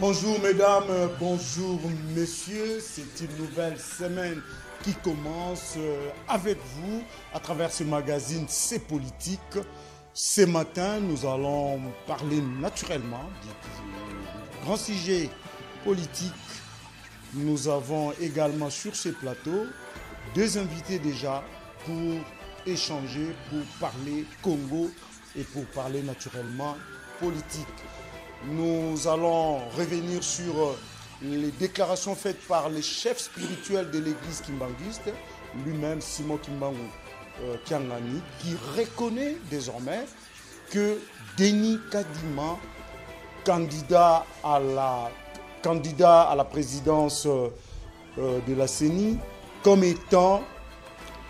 Bonjour mesdames, bonjour messieurs, c'est une nouvelle semaine qui commence avec vous à travers ce magazine C'est Politique. Ce matin, nous allons parler naturellement du grand sujet politique. Nous avons également sur ce plateau deux invités déjà pour échanger, pour parler Congo et pour parler naturellement politique. Nous allons revenir sur les déclarations faites par le chef spirituel de l'église kimbanguiste, lui-même Simon Kimbangu Kiangani, qui reconnaît désormais que Denis Kadima, candidat à la présidence de la CENI, comme étant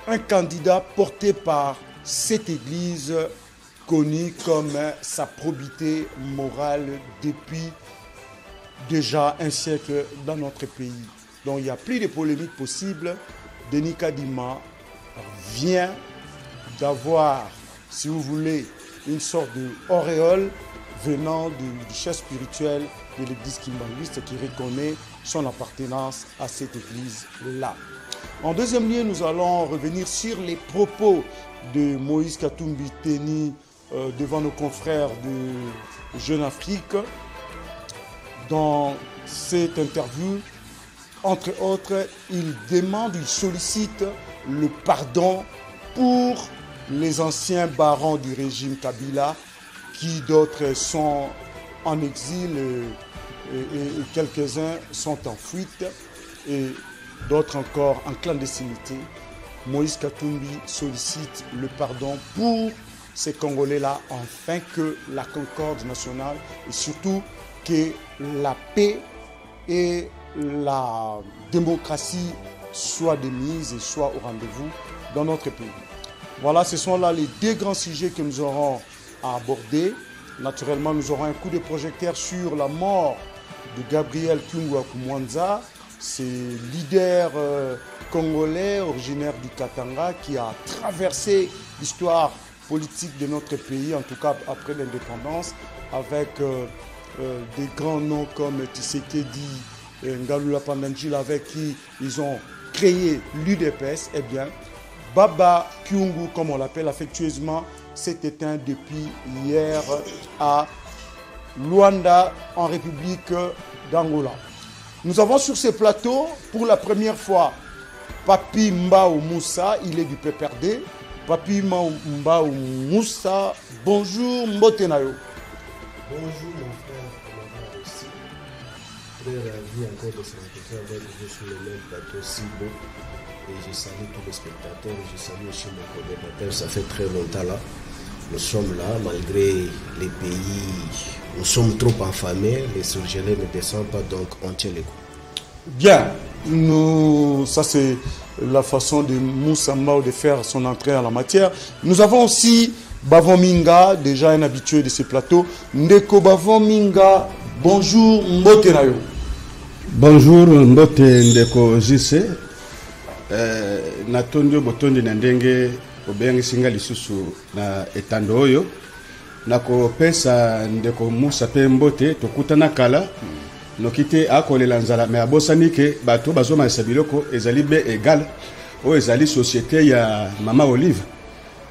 un candidat porté par cette église connu comme sa probité morale depuis déjà un siècle dans notre pays. Donc il n'y a plus de polémique possible. Denis Kadima vient d'avoir, si vous voulez, une sorte d'auréole venant du chef spirituel de l'église kimbanguiste qui reconnaît son appartenance à cette église-là. En deuxième lieu, nous allons revenir sur les propos de Moïse Katumbi Teni devant nos confrères de Jeune Afrique. Dans cette interview, entre autres, il demande, il sollicite le pardon pour les anciens barons du régime Kabila, qui d'autres sont en exil et quelques-uns sont en fuite et d'autres encore en clandestinité. Moïse Katumbi sollicite le pardon pour ces Congolais-là, afin que la concorde nationale et surtout que la paix et la démocratie soient de mise et soient au rendez-vous dans notre pays. Voilà, ce sont là les deux grands sujets que nous aurons à aborder. Naturellement, nous aurons un coup de projecteur sur la mort de Gabriel Kyungu-Akumwanza, ce leader congolais originaire du Katanga qui a traversé l'histoire politique de notre pays, en tout cas après l'indépendance, avec des grands noms comme Tshisekedi, Ngalula Pandangila, avec qui ils ont créé l'UDPS. Eh bien, Baba Kyungu, comme on l'appelle affectueusement, s'est éteint depuis hier à Luanda, en République d'Angola. Nous avons sur ce plateau, pour la première fois, Papi Mbao Moussa, il est du PPRD. Papi Mbao Moussa, bonjour Mbotenayo. Bonjour mon frère, comment aussi. Très ravi encore de se rencontrer avec vous sur le même plateau si beau. Et je salue tous les spectateurs et je salue aussi mon coordinateur. Ça fait très longtemps là. Nous sommes là malgré les pays. Nous sommes trop affamés. Les surgelés ne descendent pas, donc on tient les coups. Bien, ça c'est la façon de Moussa Mbao de faire son entrée en la matière. Nous avons aussi Bavon Minga, déjà un habitué de ce plateau. Ndeko Bavon Minga, bonjour Mbotenayo. Bonjour Mbote Ndeko JC. Natondio botondi na ndenge obengi singa lisusu na etando oyo. Nako pesa Ndeko Moussa pe Mbote tokutana kala. Nokite akolela nzala mais abosani ke bato bazoma sabiloko ezali be égal o ezali société ya Mama Olive.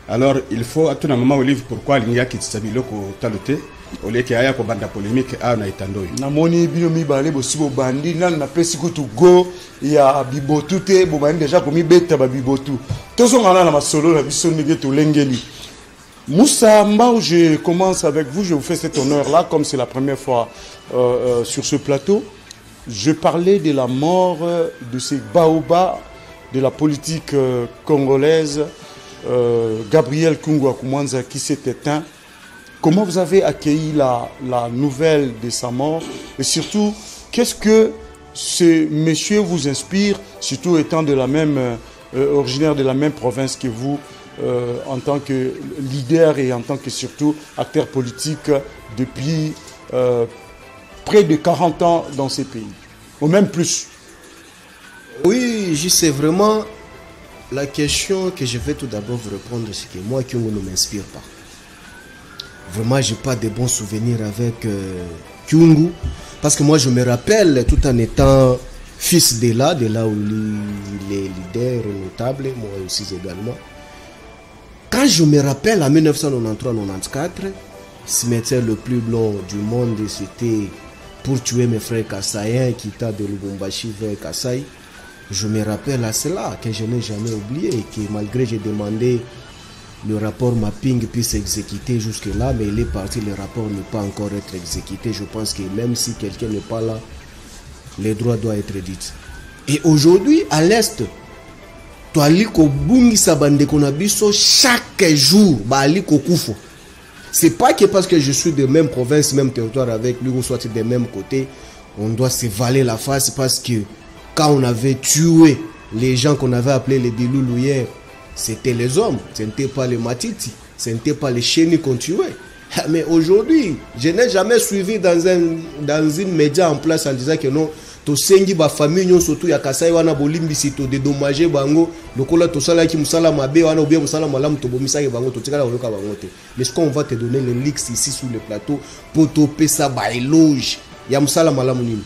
Alors il faut atuna Mama Olive pourquoi lingia kitsabiloko talute oleke aya ko banda polémique a na itando. Na moni bino mibale bosibo bandi nan na pesi kutu go ya bibotu te bo bandi déjà komi beta ba bibotu. Tozongana na masolo na biso ndenge to lengeli. Moussa Mbao, je commence avec vous, je vous fais cet honneur-là, comme c'est la première fois sur ce plateau. Je parlais de la mort de ces baobas de la politique congolaise, Gabriel Kyungu-Akumwanza, qui s'est éteint. Comment vous avez accueilli la nouvelle de sa mort? Et surtout, qu'est-ce que ce monsieur vous inspire, surtout étant de la même, originaire de la même province que vous, en tant que leader et en tant que surtout acteur politique depuis près de 40 ans dans ces pays, ou même plus? Oui, je sais vraiment la question que je vais tout d'abord vous répondre, c'est que moi, Kyungu ne m'inspire pas. Vraiment, j'ai pas de bons souvenirs avec Kyungu. Parce que moi, je me rappelle, tout en étant fils de là où il est leader notable, moi aussi également. Quand je me rappelle, en 1993-94, cimetière le plus long du monde, c'était pour tuer mes frères Kassaïens qui étaient de Lubumbashi vers Kasaï. Je me rappelle à cela, que je n'ai jamais oublié, et que malgré j'ai demandé le rapport mapping puisse exécuter jusque-là, mais il est parti, le rapport ne peut pas encore être exécuté. Je pense que même si quelqu'un n'est pas là, les droits doivent être dits. Et aujourd'hui, à l'Est, chaque jour, c'est pas que parce que je suis de même province, même territoire avec lui, ou soit des mêmes côtés, on doit se valer la face, parce que quand on avait tué les gens qu'on avait appelés les Biloulou hier, c'était les hommes, ce n'était pas les Matiti, ce n'était pas les Chénis qu'on tuait. Mais aujourd'hui, je n'ai jamais suivi dans une média en place en disant que non, to sengi ba famille surtout ya Kasai wana bolimbisi to dédommager bango lokola to sala ki musala mabe wana obia musala malamu to bomisa ke bango to tikala oloka bango te. Mais ce qu'on va te donner les leaks ici sur le plateau pour te pesa ba éloge ya musala malamu nini.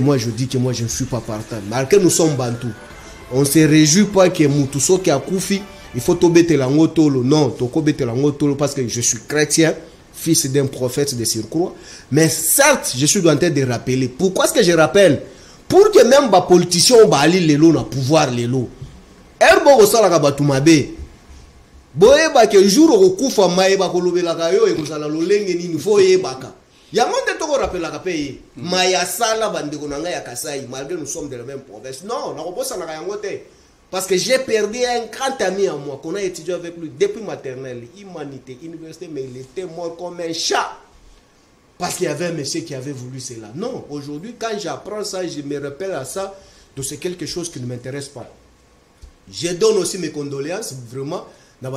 Moi je dis que moi je ne suis pas partant. Malgré nous sommes bantou. On se réjouit pas que mutuso ki akufi il faut tobete la ngotolo. Non, toko bete la ngotolo parce que je suis chrétien, fils d'un prophète de surcroît. Mais certes, je suis en train de rappeler. Pourquoi est-ce que je rappelle? Pour que même les politiciens ba ali lelo na pouvoir lelo. Erbo ko sala ka batumabe. Boye ba ke jour ko kufa mai ba ko lobela ka yo e ko sala lolenge nini fo ye baka. Ya monde to ko rappela ka pe. Maya sala bande ko nanga ya Kasai malgré nous sommes de la même province. Non, na ko bosa na ka yango te. Parce que j'ai perdu un grand ami à moi qu'on a étudié avec lui depuis maternelle, humanité, université, mais il était mort comme un chat. Parce qu'il y avait un monsieur qui avait voulu cela. Non, aujourd'hui, quand j'apprends ça, je me rappelle à ça, donc c'est quelque chose qui ne m'intéresse pas. Je donne aussi mes condoléances, vraiment, la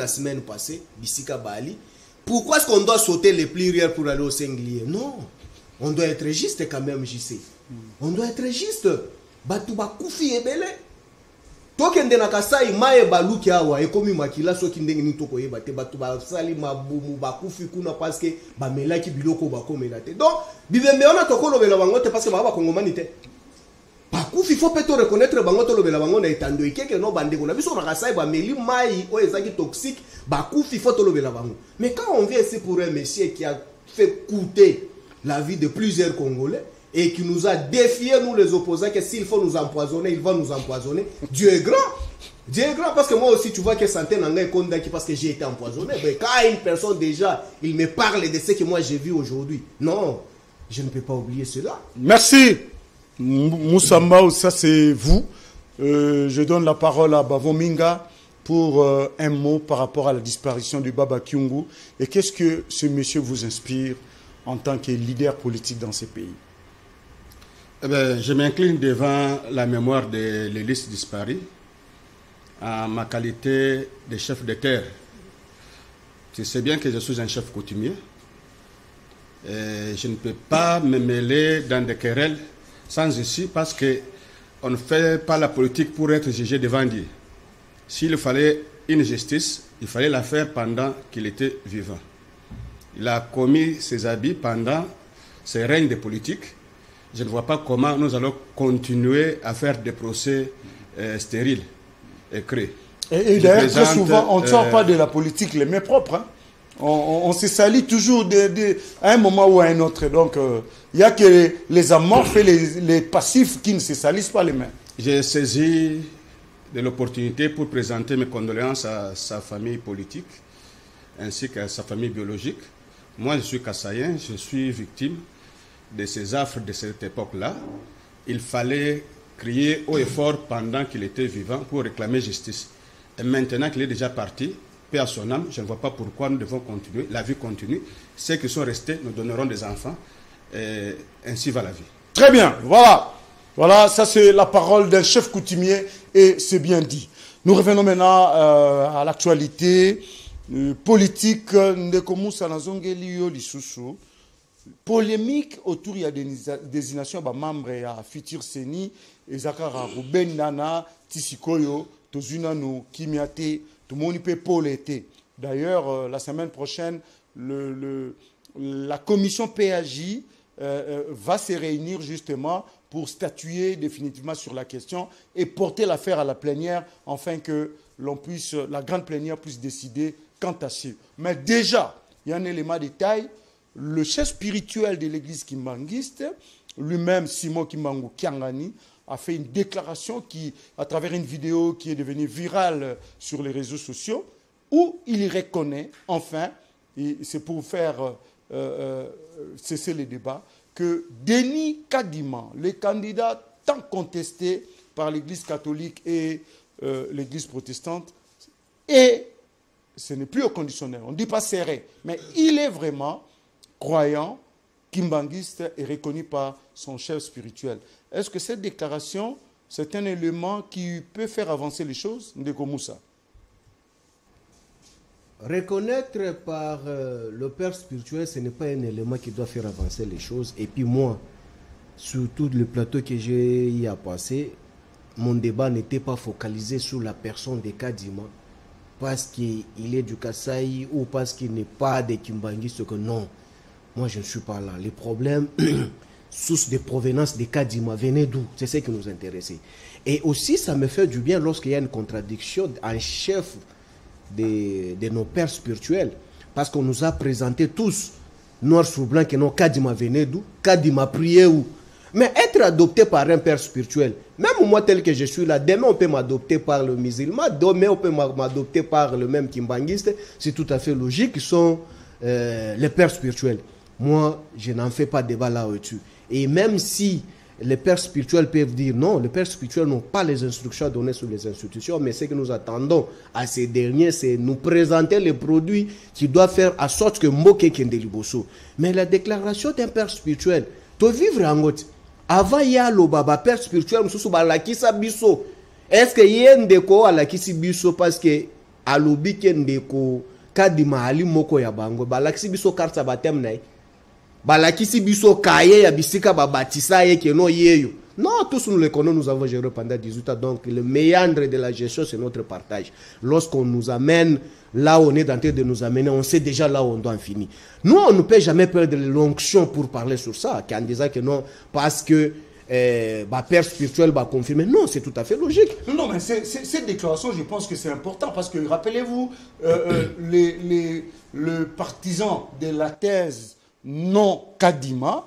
semaine passée, pourquoi est-ce qu'on doit sauter les pluriels pour aller au singulier? Non, on doit être juste quand même, j'y sais. On doit être juste. Batu bakufi ebele tokende na Kasai mae baluki awa ekomi makila soki ndenge ni toko yeba te batu basali mabumu bakufi kuna parce que ba melaki biloko bakomela te. Donc bibembe ona tokolo bela bango te parce que ba kongomani te bakufi faut peut reconnaître bango to lobela bango na etando ikeke no bande na biso na Kasai ba meli mai o ezaki toxique bakufi faut to lobela bango. Mais quand on vient ici pour un monsieur qui a fait coûter la vie de plusieurs Congolais et qui nous a défié, nous les opposants, que s'il faut nous empoisonner, il va nous empoisonner. Dieu est grand. Dieu est grand parce que moi aussi, tu vois que santé n'a pas condamné parce que j'ai été empoisonné. Mais quand une personne déjà, il me parle de ce que moi j'ai vu aujourd'hui. Non, je ne peux pas oublier cela. Merci. Moussamba, ça c'est vous. Je donne la parole à Bavominga pour un mot par rapport à la disparition du Baba Kyungu. Et qu'est-ce que ce monsieur vous inspire en tant que leader politique dans ces pays? Eh bien, je m'incline devant la mémoire de l'hélice disparue en ma qualité de chef de terre. Tu sais bien que je suis un chef coutumier. Et je ne peux pas me mêler dans des querelles sans issue parce qu'on ne fait pas la politique pour être jugé devant Dieu. S'il fallait une justice, il fallait la faire pendant qu'il était vivant. Il a commis ses habits pendant ses règnes de politique. Je ne vois pas comment nous allons continuer à faire des procès stériles et créés. Et d'ailleurs, très souvent, on ne sort pas de la politique les mains propres. Hein. On se salit toujours à un moment ou à un autre. Donc, il n'y a que les amorphes et les passifs qui ne se salissent pas les mains. J'ai saisi de l'opportunité pour présenter mes condoléances à sa famille politique ainsi qu'à sa famille biologique. Moi, je suis Kassaïen, je suis victime de ces affres de cette époque-là. Il fallait crier haut et fort pendant qu'il était vivant pour réclamer justice. Et maintenant qu'il est déjà parti, paix à son âme, je ne vois pas pourquoi nous devons continuer. La vie continue. Ceux qui sont restés, nous donnerons des enfants. Et ainsi va la vie. Très bien, voilà. Voilà, ça c'est la parole d'un chef coutumier et c'est bien dit. Nous revenons maintenant à l'actualité politique. Polémique autour de la désignation de membres à Futur Seni, Ezakara Ruben Nana, Tisikoyo, Tozunano, Kimiate, tout le monde peut Paul était. D'ailleurs, la semaine prochaine, la commission PAJ va se réunir justement pour statuer définitivement sur la question et porter l'affaire à la plénière, afin que la grande plénière puisse décider quant à ce. Mais déjà, il y a un élément de détail. Le chef spirituel de l'église kimbanguiste, lui-même Simon Kimbangu Kiangani, a fait une déclaration à travers une vidéo qui est devenue virale sur les réseaux sociaux, où il reconnaît, enfin, et c'est pour faire cesser les débats, que Denis Kadima, le candidat tant contesté par l'église catholique et l'église protestante, et ce n'est plus au conditionnel, on ne dit pas serré, mais il est vraiment croyant, kimbanguiste et reconnu par son chef spirituel. Est-ce que cette déclaration, c'est un élément qui peut faire avancer les choses, Ndeko Moussa? Reconnaître par le père spirituel, ce n'est pas un élément qui doit faire avancer les choses. Et puis moi, sur tout le plateau que j'ai y à passer, mon débat n'était pas focalisé sur la personne de Kadima, parce qu'il est du Kasaï ou parce qu'il n'est pas des kimbanguistes, que non. Moi, je ne suis pas là. Les problèmes, source de provenance des Kadima, venaient d'où? C'est ce qui nous intéressait. Et aussi, ça me fait du bien lorsqu'il y a une contradiction en chef de nos pères spirituels. Parce qu'on nous a présenté tous, noir sur blanc, que non, Kadima venait d'où? Kadima priait où? Mais être adopté par un père spirituel, même moi tel que je suis là, demain on peut m'adopter par le musulman, demain on peut m'adopter par le même kimbanguiste, c'est tout à fait logique, ils sont les pères spirituels. Moi, je n'en fais pas débat là-dessus. Et même si les pères spirituels peuvent dire non, les pères spirituels n'ont pas les instructions à donner sur les institutions, mais ce que nous attendons à ces derniers, c'est nous présenter les produits qui doivent faire en sorte que Moké Kende Liboso. Mais la déclaration d'un père spirituel, tu vivre en Gote, avant il y a le baba père spirituel, est-ce qu'il y a un déco à la kisi biso parce que à l'obi kendeko kadima ali moko ya bango, balakisi biso carte baptême naï. Balakisi biso kaye ya bisika babatisa ye keno yeyo. Non, tous nous les connaissons, nous avons géré pendant 18 ans. Donc le méandre de la gestion, c'est notre partage. Lorsqu'on nous amène là où on est en train de nous amener, on sait déjà là où on doit en finir. Nous, on ne peut jamais perdre l'onction pour parler sur ça, en disant que non, parce que père spirituel va confirmer. Non, c'est tout à fait logique. Non, mais cette déclaration, je pense que c'est important, parce que, rappelez-vous, le partisan de la thèse non Kadima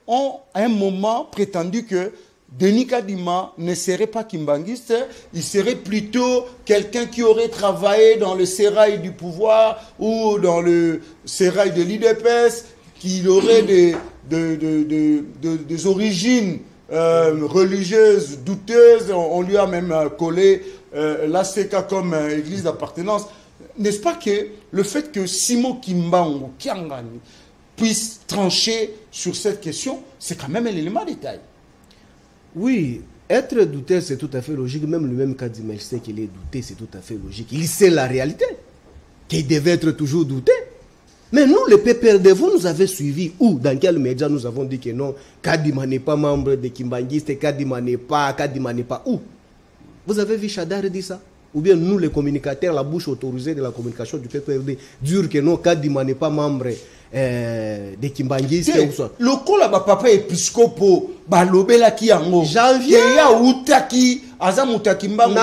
ont à un moment prétendu que Denis Kadima ne serait pas kimbanguiste, il serait plutôt quelqu'un qui aurait travaillé dans le sérail du pouvoir ou dans le sérail de l'IDPS, qu'il aurait des origines religieuses douteuses. On lui a même collé l'ACK comme église d'appartenance. N'est-ce pas que le fait que Simon Kimbangu Kiangani puisse trancher sur cette question, c'est quand même un élément de détail. Oui, être douté, c'est tout à fait logique. Même le même Kadima, il sait qu'il est douté, c'est tout à fait logique. Il sait la réalité, qu'il devait être toujours douté. Mais nous, les PPRD, vous nous avez suivis où? Dans quel média nous avons dit que non, Kadima n'est pas membre de Kimbanguiste, Kadima n'est pas où? Vous avez vu Chadar dire ça? Ou bien nous, les communicateurs, la bouche autorisée de la communication du PPRD, dire que non, Kadima n'est pas membre de Kimbanguiste. Le col là, papa épiscopo, balobela ki yango. Janvier. Ya utaki, azamuta kimbangu.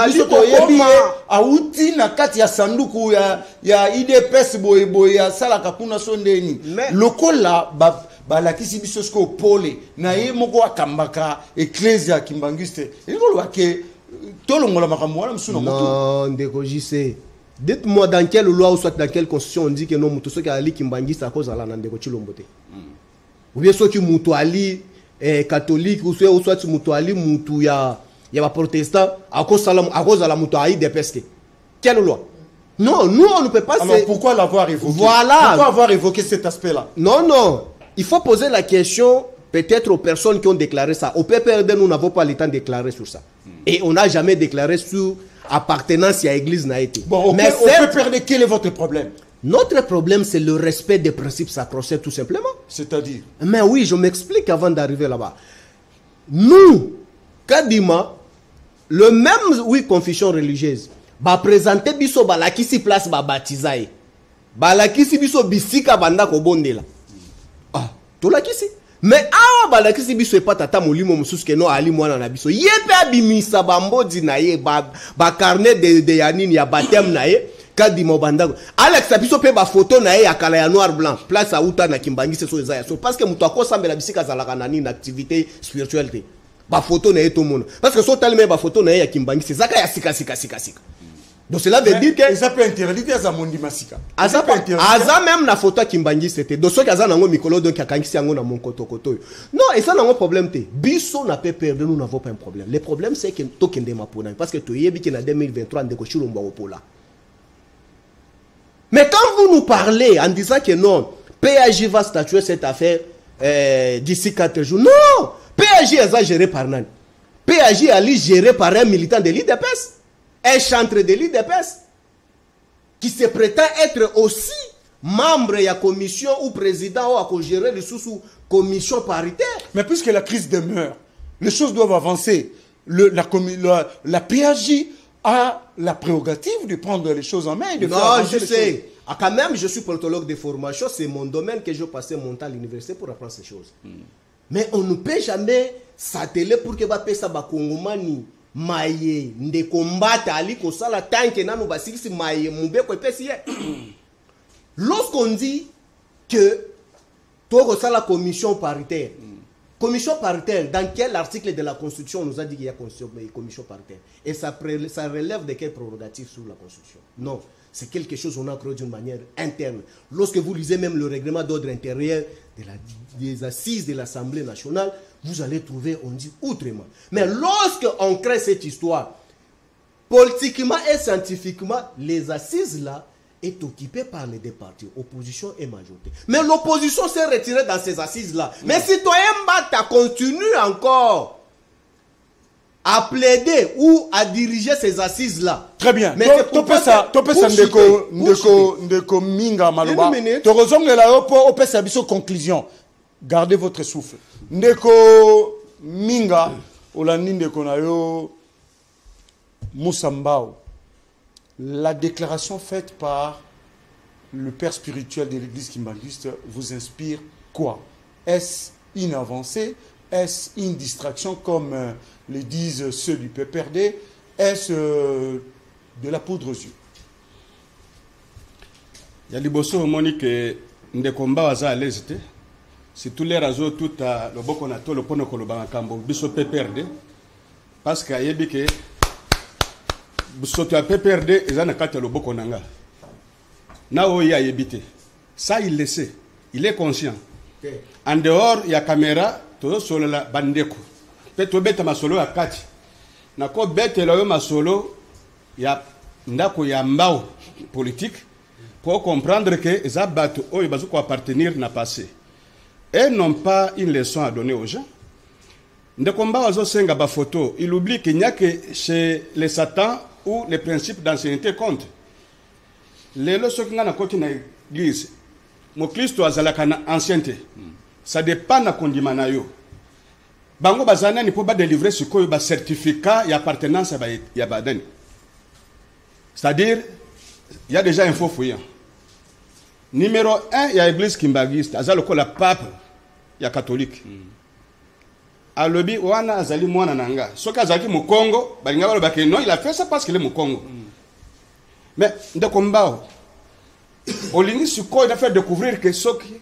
Auti na kati ya sanduku ya IDPS boy ya sala kakuna sondeni. Le col là, balakisi bisosko pole na ye moko akambaka ecclesia Kimbanguiste. Il faut le que non, Ndeko JC. Dites-moi dans quelle loi ou soit dans quelle constitution on dit que non, ceux qui ali Kimbanguiste à cause de la Ndeko Chilombote. Ou bien ceux qui mutu ali catholique ou soit mutu ali mutu ya protestant à cause de la mutu aïe des pesques. Quelle loi? Non, nous on ne peut pas. Alors pourquoi l'avoir évoqué? Voilà. Pourquoi avoir évoqué cet aspect-là? Non. Il faut poser la question peut-être aux personnes qui ont déclaré ça. Au PPRD, nous n'avons pas le temps de déclarer sur ça. Et on n'a jamais déclaré sur appartenance à l'église Naïti. Bon, mais au PPRD, quel est votre problème? Notre problème, c'est le respect des principes sacro-saints, tout simplement. C'est-à-dire? Mais oui, je m'explique avant d'arriver là-bas. Nous, Kadima, le même, oui, confession religieuse, ba présenter biso balakisi place ba baptisaye balakisi biso bisika banda ko bondela to lakisi mais awa balakisi biso e patata molimo mususu ke no ali mwana na biso yepe abimisa bambodi na ye ba carnet de yanini ya baptême na ye kadi mobanda Alex biso pe ba photo na ye ya kala ya noir blanc place a uta na Kimbangiste so eza ya so parce que muto akosambela bisika zalaka na nini activité spirituelle te ba photo na ye to mona parce que so talime ba photo na ye ya Kimbangiste zaka ya sika. Donc cela veut dire que ça peut interdire à Mondi Masika. Aza même la photo Kimbangiste te donc so kaza nango mikolo donc akangisi yango na mon koto. Non, et ça nango problème te. Biso na pe perdre nous n'avons pas un problème. Le problème c'est que to kende mapona parce que to yebi que na 2023 ndeko chulumba opola. Mais quand vous nous parlez en disant que non, PAJ va statuer cette affaire d'ici 4 jours. Non, PAJ est géré par Nani. PAJ est géré par un militant de l'IDPS. Un chantre de l'IDPS qui se prétend être aussi membre de la commission ou président ou à gérer les sous commission paritaire. Mais puisque la crise demeure, les choses doivent avancer. La PAJ a la prérogative de prendre les choses en main et de faire avancer je sais. Ah, quand même, je suis politologue de formation, c'est mon domaine que je passais mon temps à l'université pour apprendre ces choses. Mais on ne peut jamais s'atteler pour que ça va Kongomani maye nde combattre ali ko sala tanke nanu basiksi maye mubeko epesi ye. Lorsqu'on dit que to sala commission paritaire. Commission paritaire, dans quel article de la Constitution on nous a dit qu'il y a commission paritaire? Et ça relève de quelles prérogatives sur la Constitution? Non, c'est quelque chose qu'on a créé d'une manière interne. Lorsque vous lisez même le règlement d'ordre intérieur des assises de l'Assemblée nationale, vous allez trouver, on dit autrement. Mais lorsqu'on crée cette histoire, politiquement et scientifiquement, les assises là, est occupé par les deux partis, opposition et majorité. Mais l'opposition s'est retirée dans ces assises-là. Mais citoyen Mbata continue encore à plaider ou à diriger ces assises-là. Très bien. Mais ndeko minga maloba. Torozonge la yopo opesa biso conclusion. Gardez votre souffle. Ndeko minga olandi ndeko na yo Musambao. La déclaration faite par le père spirituel de l'église Kimbangiste vous inspire quoi? Est-ce une avancée? Est-ce une distraction comme le disent ceux du PPRD? Est-ce de la poudre aux yeux? Il y a des bossos Monique des combats à l'aise. C'est tous les réseaux, tout le bon qu'on a tout le pont de Kambo, biso PPRD, parce qu'il y a des Soto a PPRD et zana kata lobo konanga. Na o ya yebité. Ça il le sait. Il est conscient. Okay. En dehors il y a caméra to solo la bandeko. Peut beta masolo ya kati. Na ko beta lo masolo ya ndako ya mbao politique pour comprendre que za bato o bazuko appartenir na passé. Et non pas une leçon à donner aux gens. Ndeko mbao zo senga ba photo, il oublie qu'il n'y a que chez les satans où les principes d'ancienneté comptent. Les leçons qui sont dans l'église, mon Christ azalaka na ancienneté. Ça dépend de kondima na yo. Bango bazana ni pour ba délivrer ce ko ba certificat y appartenance ya badani. C'est-à-dire il y a déjà un faux fouillant. Numéro 1, il y a l'église Kimbangiste, azaloko la pape ya catholique. Alobi wana azali mwana nanga soki azali mu Congo balinga balo bakene non il a fait ça parce qu'il est mu Congo. Mais ndeko mbao olingi suko il a fait découvrir que soki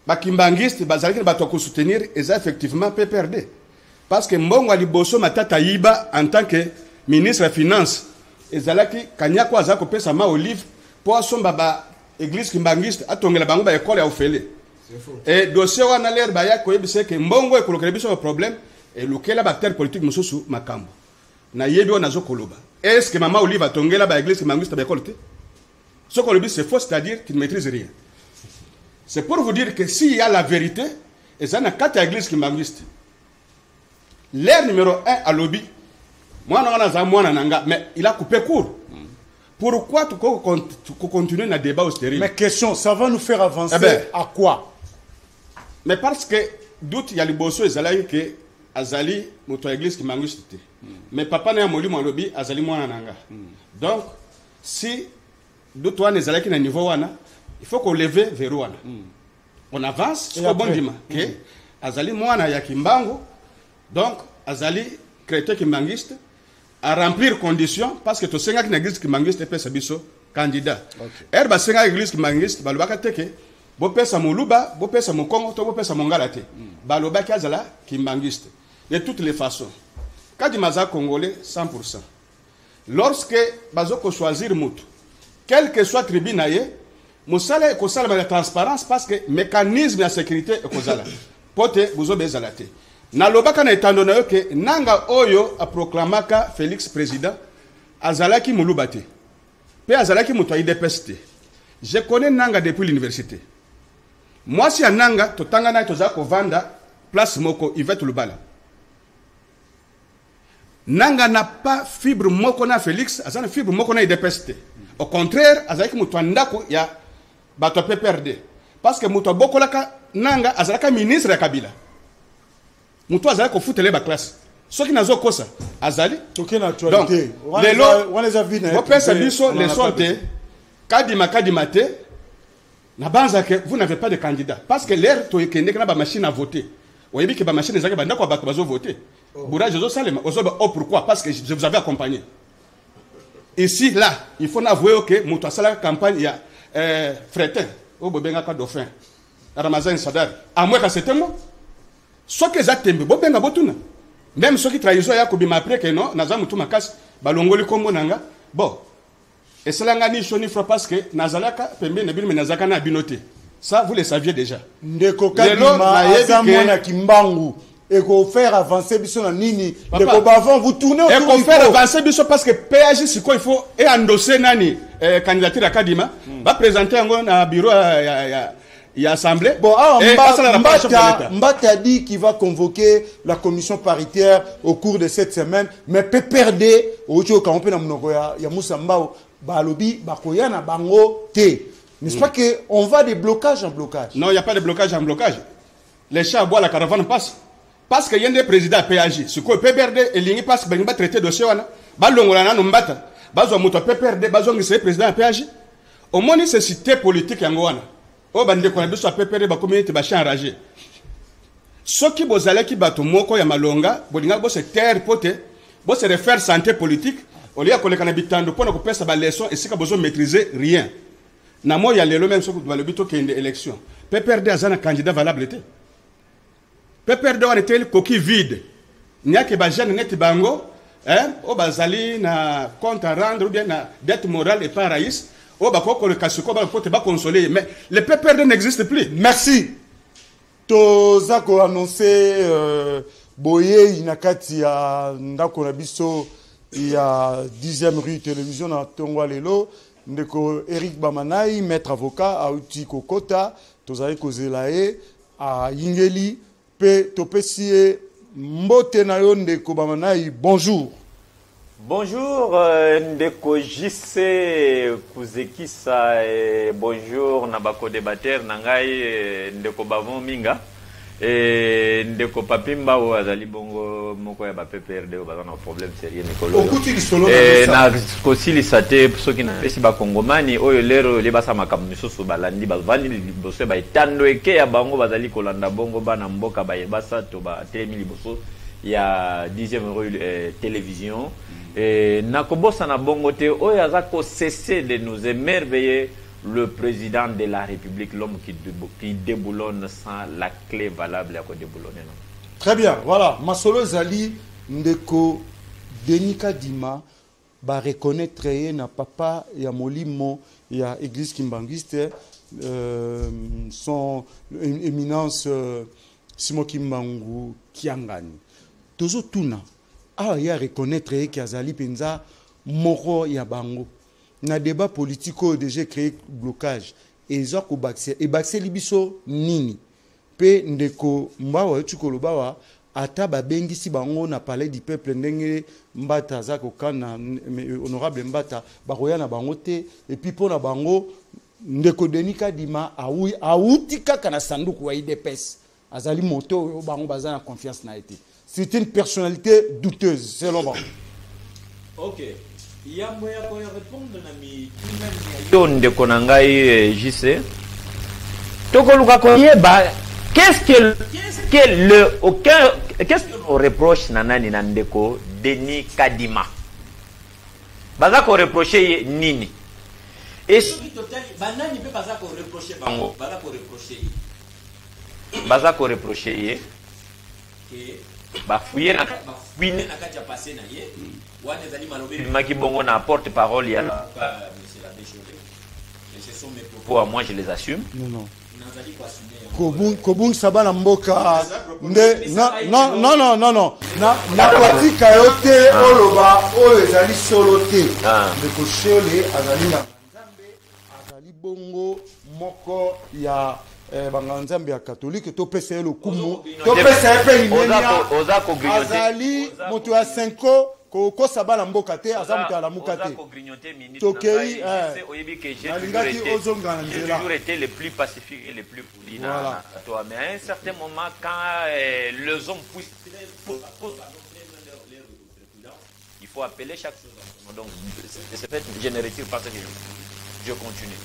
bakimbangiste bazali ba to ko soutenir et ça effectivement PPRD parce que mbongo ali boso matata yiba en tant que ministre des finances ezalaki kanyako azako pesa ma olive pour somba ba église kimbangiste atongela bango ba école ya ofele. Et dossier on a l'air baya ko yebise ke mbongo ekolokela biso le problème et lokela bacteur politique mususu makambo na yebi on azo koloba est-ce que maman Olive tongela ba église Kimbangiste ba école te ce qu'on dit c'est faux, c'est-à-dire qu'il ne maîtrise rien. C'est pour vous dire que s'il y a la vérité et ça n'a quatre églises Kimbangiste l'air numéro 1 à lobby moi non on a moi nanga mais il a coupé court. Pourquoi tu continues dans le débat au stérile? Mais question, ça va nous faire avancer à quoi? Mais parce que doute il y a les bossos et que azali moto église Kimbanguiste. Mais papa na molimo lobi azali mwana nanga. Donc si deux toi les alaki na niveau wana, il faut qu'on leve vers wana. On avance sur bon dima. OK? Azali mwana ya Kimbangu. Donc azali chrétien Kimbanguiste à remplir conditions parce que to senga ki na église Kimbanguiste pesa biso candidat. Herba senga église Kimbanguiste balobaka teke bo pesa moluba, bo pesa mokongo, to bo pesa mongala te. Balobaki azala Kimbanguiste. De toutes les façons. Quand il maza congolais 100%. Lorsque bazoko choisir mutu, quel que soit tribu naye, musala ko sala la transparence parce que mécanisme de sécurité est kozala. Pote buzo bezalate. Na lobaka na etando na yo ke nanga oyo a proclamaka Félix président azalaki mulubate. Pe azalaki mutu IDPS. Je connais nanga depuis l'université. Moi si nanga totanga na toza ko vanda place moko Yvette Lubala. Nanga n'a pas fibre moko na Félix, azana fibre moko na IDPS. Au contraire, azalaki mutu ndako ya bato PPRD. Parce que mutu bokolaka nanga azalaka ministre ya Kabila. Mutu azalaka ko futele ba classe. Soki nazo kosa azali toke na actualité. Donc on les a vu na. Opesa biso les sorte kadima te na banza que vous n'avez pas de candidat parce que l'air to ekende na ba machine à voter. Oyebi que ba machine ezaka ba ndako ba bazo voter. Bourage Jozo Salema, pourquoi? Parce que je vous avais accompagné. Ici, là, il faut avouer que Moutou la campagne, il y a Fretin, au Bobengaka Dauphin, Ramazan Sadar. À moins que c'était moi. Ce que j'ai tembe, Bobenga Botuna. Même ceux qui trahissent, il y a Kobi m'après que non, Nazam Moutou Makas, Balongoli Kombo Nanga. Bon. Et cela n'a ni chaud ni froid parce que Nazalaka, Pembe, Nabil, Menazaka n'a binoté. Ça, vous le saviez déjà. Ndeko Kadima, Azamwana Kimbangu. Et qu'on fait avancer biso na nini de avant vous tournez autour et qu'on fait avancer biso parce que PAG c'est quoi il faut et endosser nani candidature à Kadima va présenter un bureau y a assemblée bon Mbata a dit qu'il va convoquer la commission paritaire au cours de cette semaine mais PPRD ocho ka on peut na mnoko ya Moussa Mbao ba lobi ba koyana bango té n'est-ce pas que on va de blocage en blocage? Non, il y a pas de blocage en blocage. Les chats boivent, la caravane passe. Parce qu'il y a des présidents PAG, ce que PPRD et l'Ingé passe, ben va traiter dossier wana, balongolana numbata, bazo muto PPRD, bazo ngise président PAG. Au moins nécessité politique yangoana. O bande ko na biso PPRD ba communauté ba chan enragé. Soki bozale ki bato moko ya malonga, bolinga bo se terre pote, bo se refaire santé politique, au lieu ko le kana bitando pona ko pesa ba leçon et sika bozo maîtriser rien. Na mo ya lelo même soki ba le bito ke élection. PPRD azana candidat valable té. PPRD on était le coquille vide. N'y a que Bajan net bango, au bazali na compte à rendre ou bien na dette morale et pas raïs. Au bako le kasuko ba faut te ba consoler. Mais le PPRD n'existe plus. Merci. Tozako annoncé Boye inakati ya ndako na biso ya 10e rue télévision na Tongwa lelo. Ndeko Eric Bamanai, maître avocat à Uti Kokota, tozali kozelae à Ingeli. Topesi mbote na yo ndeko Bamanai, bonjour. Bonjour ndeko JC Kuzekisa bonjour nabako débatteur nangai ndeko Bavon Minga ndeko Papimba o azali bongo moko ya ba PPRD o bazana problème sérieux Nikolo. Okuti lisolo na kosili sate soki na pesi ba kongomani oyo lero le basa makambo misusu balandi bavandi liboso ba etando eke ya bango bazali kolanda bongo bana mboka ba yebasa to ba telemi liboso ya 10e rue télévision nakobosa na bongo te oyo azako cesser de nous émerveiller le président de la République, l'homme qui déboulonne sans la clé valable à déboulonner. Très bien, voilà. Masolo Zali, Ndeko Denika Dima, va reconnaître na papa ya Molimo, ya Église Kimbanguiste, son éminence Simo Kimbangu Kiangani. Tozo Tuna, ya reconnaître que Azali Penza, Moro ya Bango. Na débat politique déjà créé blocage et ils ont baxé et baxé libiso nini pe ndeko mbawa tukolobawa ata babengi si bango na palais du peuple ndenge mbata zako kana honorable mbata bakoya na bango te et puis pona bango ndeko Denika Dima auti kaka na sanduku wa IDPS azali moto bango bazana confiance na été c'est une personnalité douteuse, selon moi. Ok. Il y a moyen de répondre à mi yo ndeko na ngai JC. Tokoluka ko yeba qu'est-ce qu'on reproche nanani na ndeko Denis Kadima. Baza ko reprocher nini? Et soki totali banani pe baza ko reprocher bango, baza ko reprocher ye que bafouiller na kati ya passé na ye wana ezali malobi maki bongo na porte-parole ya monsieur l'abbé Chauvet. Et ce sont mes propos à moi, je les assume. Non. Kobung Sabana Mboka non na pratika yote oloba o ezali solo te de koshele azali na nzambe azali bongo moko ya banganzambe ya catholique to pesa le kumu to pesa pe limenia azali moto ya 5 ko sabana mboka te azamuta la mukate tokei alingaki ozonga j'ai toujours été le plus pacifique et le plus poli na toi, mais à un certain moment quand les hommes il faut appeler chaque chose donc c'est fait je ne retire pas ce que je continue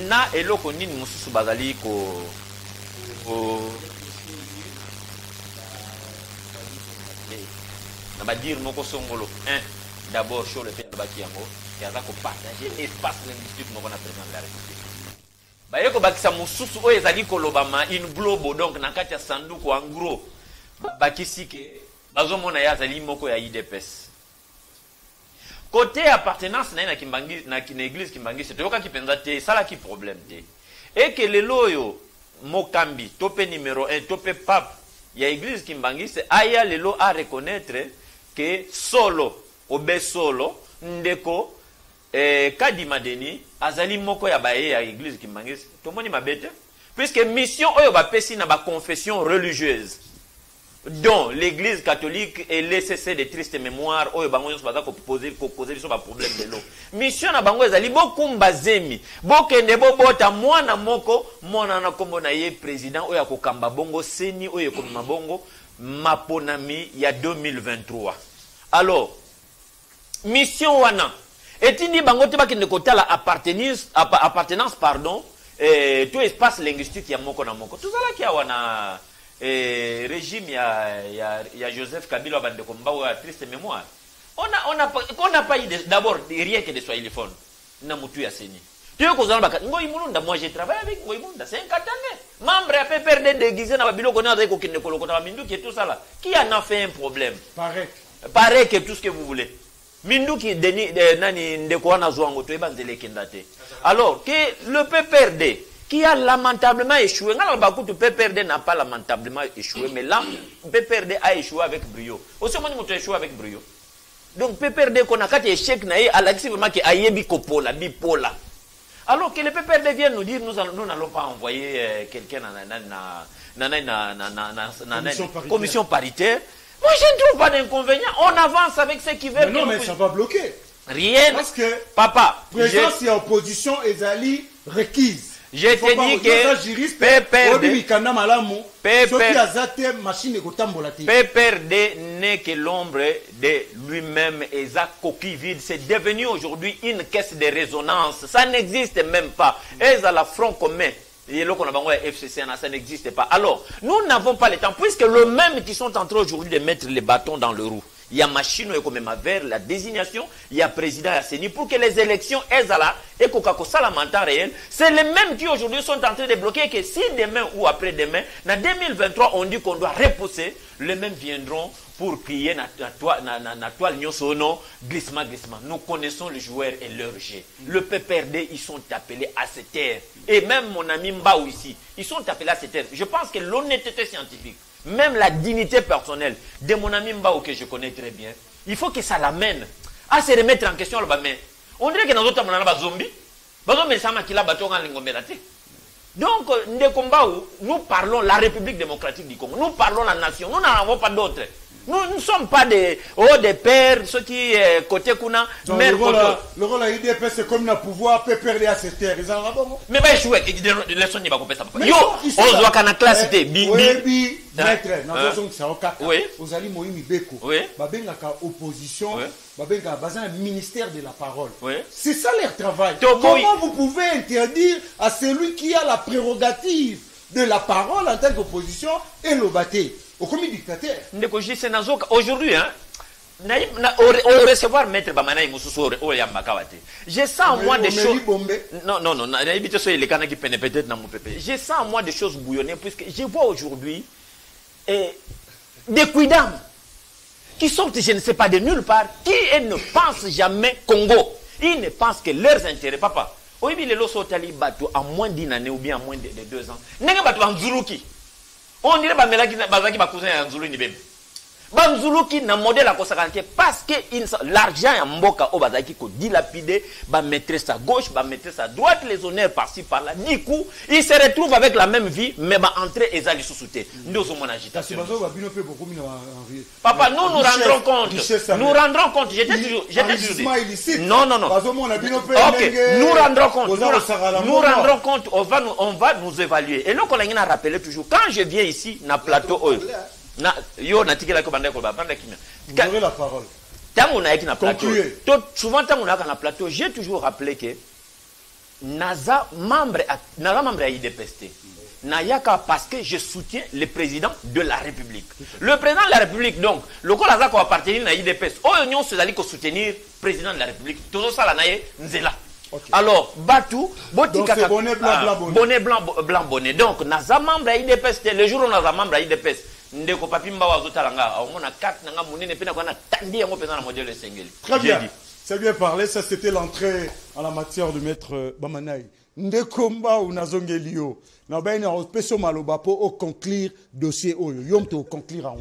na eloko nini mususu bazali ko na ba dire moko songolo d'abord sur le fait de bakiango qui a ko partager l'espace linguistique moko na président de la République ba yeko bakisa mususu oyo ezali kolobama in globo donc na kati ya sanduku en gros bakisi ke bazomona ya zali moko ya IDPS côté appartenance na kimbangi na église kimbangi c'est toyoka kipenza te sala ki problème te et que le loyo mokambi topé numéro 1 topé pape ya église kimbangi c'est aya lelo à reconnaître que solo obe solo ndeko Kadima Denis azali moko ya baye ya église kimbangi tomoni mabete puisque mission oyo ba pesi na ba confession religieuse dont l'église catholique et l'ECC de triste mémoire oyo bango nyonso baza ko poser biso ba problème de l'eau mission na bango ezali bokumba zemi bokende bobota mwana moko mwana na kombo na ye président oyo akokamba bongo seni oyo komema bongo maponami ya 2023 alors mission wana etindi bango te bakende kotala appartenance pardon tout espace linguistique ya moko na moko tozala ki wana régime ya Joseph Kabila bande komba wa triste mémoire on n'a pas eu d'abord rien que de swahiliphone na mutu ya seni tu veux kozana baka ngoi mulunda moi j'ai travaillé avec ngoi mulunda 5 ans membre ya PPRD déguisé na babilo kona za ko kende kolokota minduki et tout ça là qui en a fait un problème pareil que tout ce que vous voulez minduki deni nani ndeko wana zwango to ebanzele kendate alors que le PPRD qui a lamentablement échoué. Le PPRD n'a pas lamentablement échoué, mais là, PPRD a échoué avec brio. Aussi, on a échoué avec brio. Donc, PPRD, qu'on a quatre échecs, à l'activement qui a bipola. Alors que le PPRD vient nous dire, nous n'allons pas envoyer quelqu'un dans la commission paritaire. Moi, je ne trouve pas d'inconvénient. On avance avec ceux qui veulent. Mais non, mais ça va bloquer. Rien. Parce que, papa, présence et opposition, ezali requise. Je te dis que PPRD n'est que l'ombre de lui-même et sa coquille vide. C'est devenu aujourd'hui une caisse de résonance. Ça n'existe même pas. Et à la front commun. Ça n'existe pas. Alors, nous n'avons pas le temps, puisque le même qui sont en train aujourd'hui de mettre les bâtons dans le roue. Il y a machine comme vers la désignation, il y a président Asseni pour que les élections Ezala et Kokako Salamanta réel, c'est les mêmes qui aujourd'hui sont en train de bloquer que si demain ou après-demain, en 2023, on dit qu'on doit repousser, les mêmes viendront pour crier na toile nyosono glissement. Nous connaissons les joueurs et leur jeu. Le PPRD, ils sont appelés à se taire. Et même mon ami Mbaou ici, ils sont appelés à se taire. Je pense que l'honnêteté scientifique, même la dignité personnelle de mon ami Mbao que je connais très bien, il faut que ça l'amène à se remettre en question. On dirait que dans d'autres cas, on a des zombies. Donc, nous parlons la République démocratique du Congo. Nous parlons la nation. Nous n'en avons pas d'autres. Nous ne sommes pas des pères, ceux qui côté Kuna, le rôle à IDP, c'est comme le pouvoir peut perdre à ses terres. Ils en ont. Mais bien, je vais les sons, yo, on doit qu'à la classe de oui, maître, vous allez Moïmi Beko, oui, opposition, un ministère de la parole. Oui. C'est ça leur travail. Comment vous pouvez interdire à celui qui a la prérogative de la parole en tant qu'opposition et le bâté au comité dictateur? Aujourd'hui, hein, on recevoir maître Bamana Moussou j'ai ça en moi des choses. Non, j'ai ça en moi des choses bouillonnées, puisque je vois aujourd'hui des quidam qui sortent, je ne sais pas, de nulle part, qui ne pensent jamais Congo. Ils ne pensent que leurs intérêts, papa. Oui, mais les lots sont allés battus en moins d'une année ou bien en moins de 2 ans. N'est-ce pas en Zuluki? On dirait que ma cousin est en Zulu Nibem. Banzuluki na modèle à Kosakante parce que l'argent en Mboka au Bazaki ko dilapidé, va mettre sa gauche, va mettre sa droite, les honneurs par-ci par-là. Du coup, il se retrouve avec la même vie, mais va entrer et ça lui sous-souter. Nous sommes en agitation. Papa, nous rendrons compte. Nous rendrons compte. J'étais toujours dit. Non. Ok, nous rendrons compte. Nous rendrons compte. On va nous évaluer. Et là, on a rappelé toujours. Quand je viens ici, na plateau, yo na tikela ko banda ko ba banda kimia. Vous avez la parole. Tant on a na plateau. Souvent tant on a na plateau, j'ai toujours rappelé que naza membre à IDPST. Nayaka parce que je soutiens le président de la République. Le président de la République donc, le ko laza ko appartenir à IDPS. Oyo se dali ko soutenir président de la République. Tout ça la naye nzela. Okay. Alors, Batou, Botika, donc bonnet blanc, bonnet. Donc, naza membre à IDPS, le jour où on a membre à IDPS, ndeko papimba wa zotalanga, on a 4 nanga munene pena kwa na tandi yango pena na modèle sengeli. Très bien. C'est bien parlé, ça c'était l'entrée en la matière de maître Bamanaï. Ndekomba ou nazongelio. Na baina opeso maloba po au conclure dossier oyo. Yom to conclure en.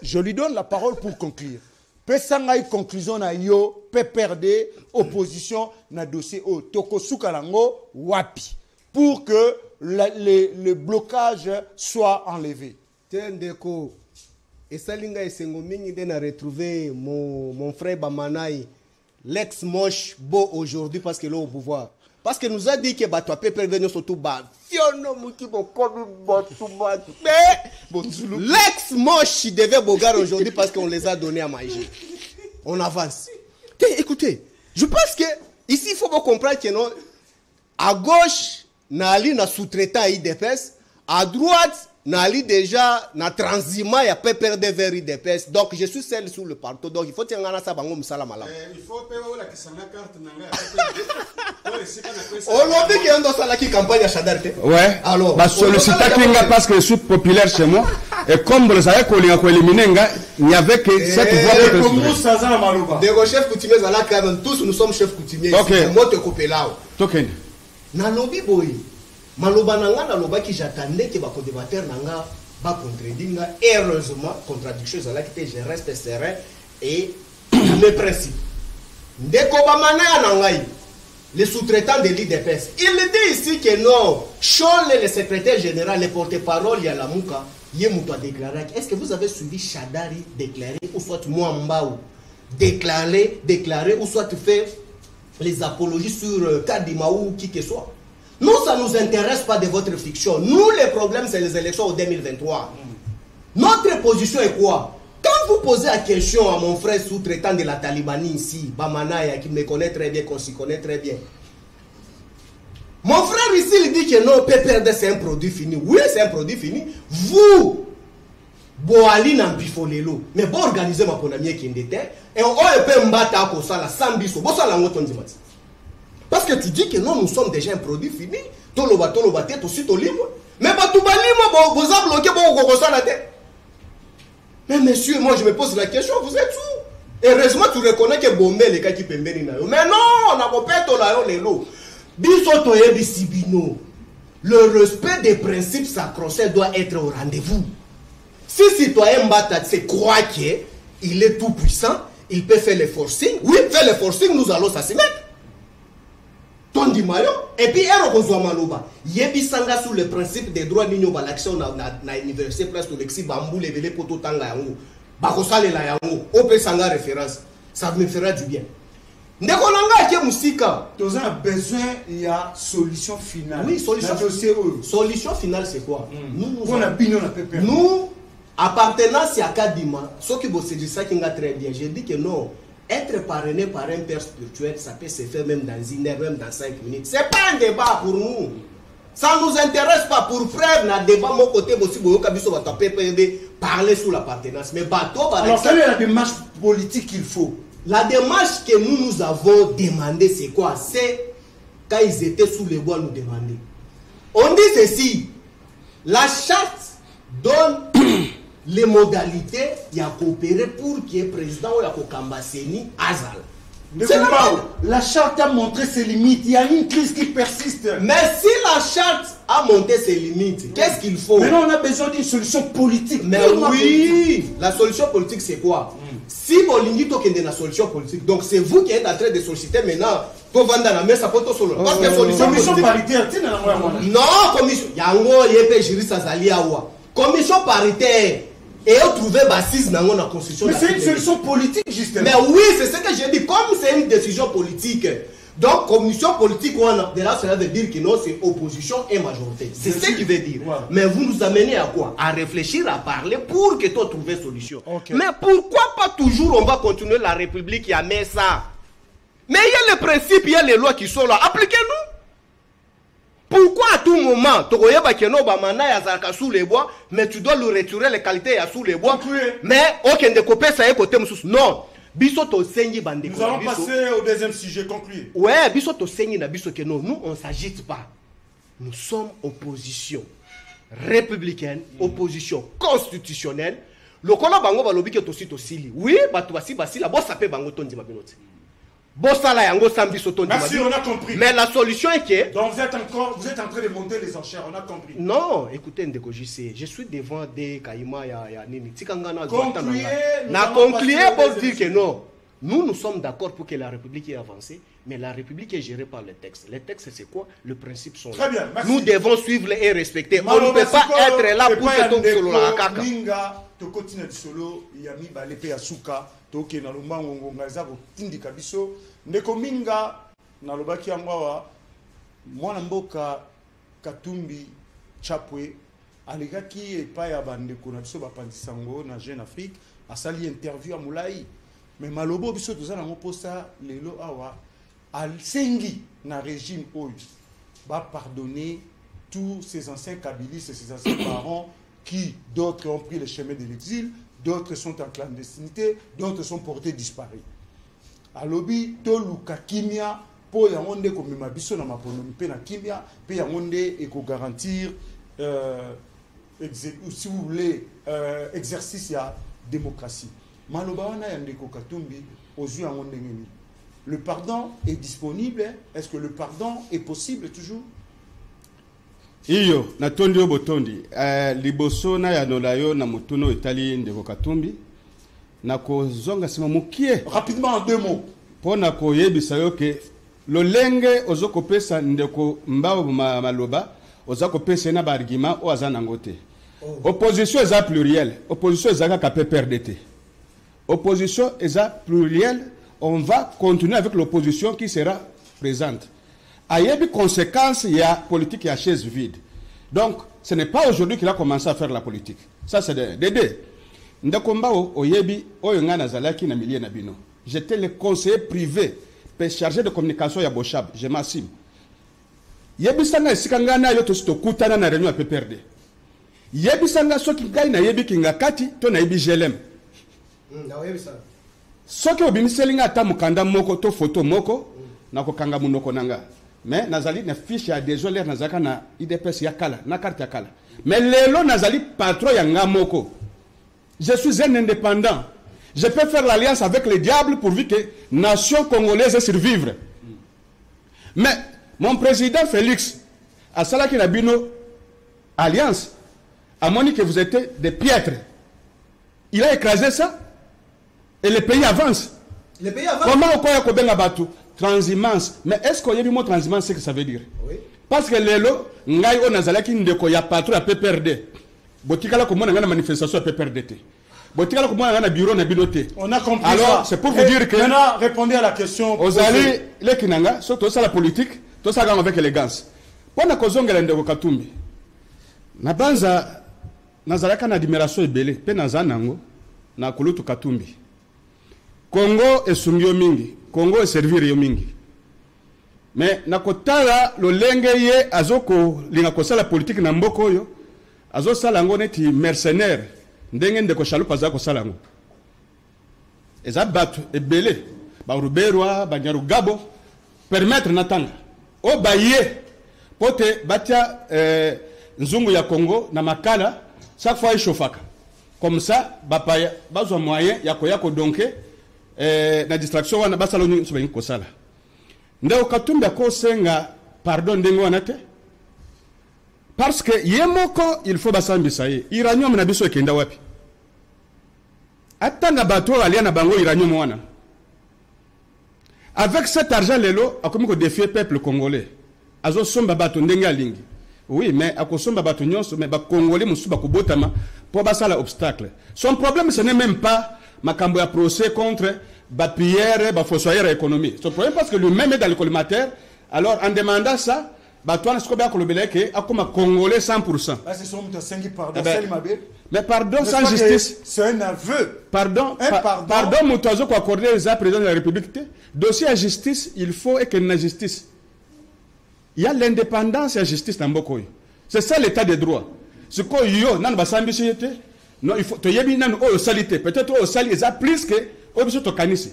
Je lui donne la parole pour conclure. Pesanga conclusion na yo pe perdre opposition na dossier o toko sukalango wapi pour que le blocage soit enlevé. Tendeko et salinga et sengomingi den a retrouvé mon frère Bamanaï, l'ex moche beau aujourd'hui parce que là au pouvoir. Parce que nous a dit que bah toi peut perdre surtout bah fiono muki bon l'ex moche devait bogar aujourd'hui parce qu'on les a donné à manger. On avance. Écoutez, je pense que ici il faut comprendre que non, à gauche Nali na sous-traitant IDPS, à droite Nali déjà na transiment ya peut perdre vers IDPS. Donc je suis seul sur le partout. Donc il faut tenir ça bango musala malam. Il faut payer la kisanga carte nanga. On l'a dit qu'il y a un qui campagne à Chadarte. Ouais. Alors, bah solliciter Kinga parce que je suis populaire chez moi et comme vous savez qu'on a éliminé il n'y avait que cette voix pour ça ça malouba. Des chefs coutumiers à la quand tous nous sommes chefs coutumiers. OK. Moi te couper là. Token. Na lobby boy. Maloba nanga na loba qui j'attendais que ba co-débatteur nanga ba contredinga heureusement contradiction là qui je reste serein et mes principes. Ndeko Bamanaï nangai les sous-traitants de l'IDPS. Il dit ici que non, Chol le secrétaire général, le porte-parole ya Lamuka, Yemuto a déclaré. Est-ce que vous avez suivi Chadari déclarer ou soit Mouambaou déclarer ou soit faire les apologies sur Kadimaou ou qui que soit. Nous, ça ne nous intéresse pas de votre fiction. Nous, le problème, c'est les élections en 2023. Notre position est quoi? Quand vous posez la question à mon frère sous-traitant de la Talibanie ici, Bamanaï, qui me connaît très bien, qu'on s'y connaît très bien. Mon frère ici, il dit que non, PPRD c'est un produit fini. Oui, c'est un produit fini. Vous, Boali n'a bifolelo. Mais bon, organisez ma ponamie qui était. Et on peut me battre à cause de la sambiso. Bon, ça l'a dit. Parce que tu dis que non, nous sommes déjà un produit fini. Toloba, tête aussi, libre. Mais pas tout balimo, vous avez bloqué, bon, ça la tête. Mais monsieur, moi je me pose la question, vous êtes où? Heureusement, tu reconnais que Bombe les cas qui peuvent venir. Mais non, on a pas tout là, les lots. Bisoto et Bisibino. Le respect des principes sacro-saints doit être au rendez-vous. Si citoyen Mbata se croit qu'il est tout puissant, il peut faire les forcing. Oui, faire les forcing, nous allons s'y mettre. Mayo, et puis Erokozwa Maloba. Yebisanga sous le principe des droits de l'action na université presque Lexi Bambou les vélés poto tanga yango. Bakosale la yango. Ope sanga référence. Ça me fera du bien. Ndekolanga ke musika. Nous avons besoin il y a solution finale. Oui, solution. Solution finale c'est quoi? Nous appartenance à Kadima, ce qui vous dit ça qui est très bien. Je dis que non. Être parrainé par un père spirituel, ça peut se faire même dans une heure, même dans 5 minutes. Ce n'est pas un débat pour nous. Ça ne nous intéresse pas. Pour frère, dans le débat, mon côté, aussi, parler sur l'appartenance. Mais bateau, par alors, quelle est la démarche politique qu'il faut? La démarche que nous avons demandé, c'est quoi? C'est quand ils étaient sous les bois, nous demander. On dit ceci. La charte donne les modalités il y a coopéré pour qu'il y ait président ou il y a Kambaseni Azal. La charte a montré ses limites. Il y a une crise qui persiste. Mais si la charte a montré ses limites, qu'est-ce qu'il faut? Maintenant, on a besoin d'une solution politique. Mais oui, la solution politique, c'est quoi? Si Bolingi toque la solution politique, donc c'est vous qui êtes en train de solliciter maintenant pour vendre la messe à poto solo. Parce que commission paritaire, non, commission. Yango yepe juriste Zali Awa. Commission paritaire. Et on trouvait bassise dans la constitution. Mais c'est une solution politique, justement. Mais oui, c'est ce que j'ai dit. Comme c'est une décision politique, donc commission politique, cela veut dire que non, c'est opposition et majorité. C'est ce qui veut dire. Ouais. Mais vous nous amenez à quoi? À réfléchir, à parler pour que tu trouves solution. Okay. Mais pourquoi pas toujours on va continuer la République qui a mis ça? Mais il y a les principes, il y a les lois qui sont là. Appliquez-nous. Pourquoi à tout moment, tu sous les bois, mais tu dois lui retirer les qualités sous les bois? Mais aucun de copains, ça est côté non. Nous allons passer au deuxième sujet, conclu. Ouais, nous on ne s'agite pas. Nous sommes opposition républicaine, opposition constitutionnelle. Le colo bango va lobby que aussi aussi. Oui, batuasi basi la bossa pe bango tondi mabinote. Merci, on a compris. Mais la solution est que... Donc vous êtes en train de monter les enchères, on a compris. Non, écoutez Ndeko JC, je suis devant des Kaïma ya Nini. Concluez pour dire que non. Nous sommes d'accord pour que la République ait avancé, mais la République est gérée par les textes. Les textes, c'est quoi? Le principe sont très bien, merci. Nous devons suivre et respecter. On ne peut pas être là pour que tout solo la kaka. To continue de solo, yami balepe asuka, to ke na lumango ngongaza ko tindika biso, ndeko minga na lobaki angwa mwana mboka Katumbi Chapwe alegaki epa ya bandeko na biso bapandisango na Jeune Afrique, asali interview à Moulai. Mais malobo biso tozana mo posa lelo awa alsengi na régime oyo ba pardonner tous ces anciens kabylistes et ces anciens parents qui, d'autres ont pris le chemin de l'exil, d'autres sont en clandestinité, d'autres sont portés disparus. Alobi, toluka kimia, po ya onde ko mema biso na maponomi pe na kimia, pe ya onde e ko garantir si vous voulez exercice ya démocratie. Maloba wana ya ndeko Katumbi ozu ya onde ngeni. Le pardon est disponible, est-ce que le pardon est possible toujours? Iyo na tondi obotondi liboso na ya nolayo na mutuno Itali ndeko Katumbi na kozonga sima mukie rapidement en 2 mots pona ko yebisa yo ke lolenge ozoko pesa ndeko mbao maloba ozako pesa na argument o azana ngote opposition eza pluriel opposition eza ka PPRDT opposition eza pluriel on va continuer avec l'opposition qui sera présente. Il y a des conséquences, il y a politique, il y a chaise vide. Donc, ce n'est pas aujourd'hui qu'il a commencé à faire la politique. Ça, c'est des deux. J'étais le conseiller privé, chargé de communication à Bochab, je m'assume. Yebisanga sikangana yo to kutana na réunion à PPRD. Yebisanga soki ngai na yebi kinga kati to na yebi GLM. Na yebisanga. Soki obimiselinga ata mukanda moko to photo moko na ko kanga munoko nanga. Mais nazali na fiche ya désolé nazaka na IDPS ya kala na carte ya kala. Mais lelo nazali patron ya ngamoko. Je suis un indépendant. Je peux faire l'alliance avec le diable pourvu que nation congolaise survivre. Mais mon président Félix a salaki na bino alliance a moni que vous étiez des piètres. Il a écrasé ça et le pays avance. Le pays avance. Comment on peut benga batu? transhumance. Mais est-ce qu'on y a du mot transhumance, c'est ce que ça veut dire? Oui. Parce que lelo, ngai on azalaki ndeko ya patron à PPRD. Botikala ko mona ngana manifestation à PPRD. Botikala ko mona ngana bureau na binoté. On a compris. Alors, ça. c'est pour vous dire que maintenant, répondez à la question. Ozali les kinanga, surtout ça la politique, tout ça avec élégance. Pona kozongela ndeko Katumbi. Na banza nazalaka na admiration ebele pe nazanango na kulutu Katumbi. Congo esungio mingi, Congo eservir yo mingi. Mais nakotala lolenge ye azoko linga kosala politique na mboko oyo azo sala ngo neti mercenaire ndenge ndeko chalupa za kosala ngo eza batu ebele ba ruberwa ba nyarugabo permettre natanga o baye pote batia nzungu ya Congo na makala chaque fois ishofaka comme ça bapaya bazwa moyen ya ko donke na distraction wana basala nyo sobengi kosala ndeko Katumbi akosenga pardon ndenge wana te parce que yemoko il faut basambisa ye iranium na biso ekenda wapi atanga bato alia na bango iranium wana avec cet argent lelo akomi ko défier peuple congolais azo somba bato ndenge alingi oui mais akosomba bato nyonso mais ba congolais musu bakobotama pour basala obstacle son problème ce n'est même pas makambo ya procès contre ba pierre ba fossoyeur économie son problème parce que lui-même est dans le collimateur alors en demandant ça bah toi n'est-ce pas que le belek a comme congolais 100%. Ah c'est son pardon mais pardon sans justice c'est un aveu pardon pardon mutozo ko accorder les président de la République dossier à justice il faut que na justice il y a l'indépendance et la justice dans Mboko. C'est ça l'état de droit ce ko yo nan ba sambisité non il faut to yebi nan o salité peut-être o sali ça plus que o biso to kanisi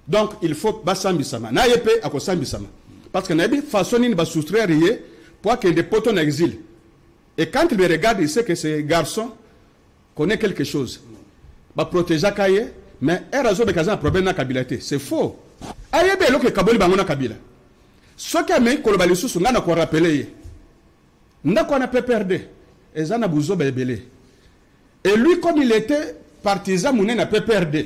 donc il faut ba sambisama na yepe akosambisama parce que nabi façon ni ba soustraire yé pour que des potes en exil et quand il me regarde il sait que ce garçon connaît quelque chose ba protéger kaye mais erazo be kaza problème na kabilate c'est faux ayebe lo que kaboli bangona kabila ce qui a mis kolobali susu ngana ko rappeler ndako na PPRD ezana buzo belé et lui comme il était partisan mouné na PPRD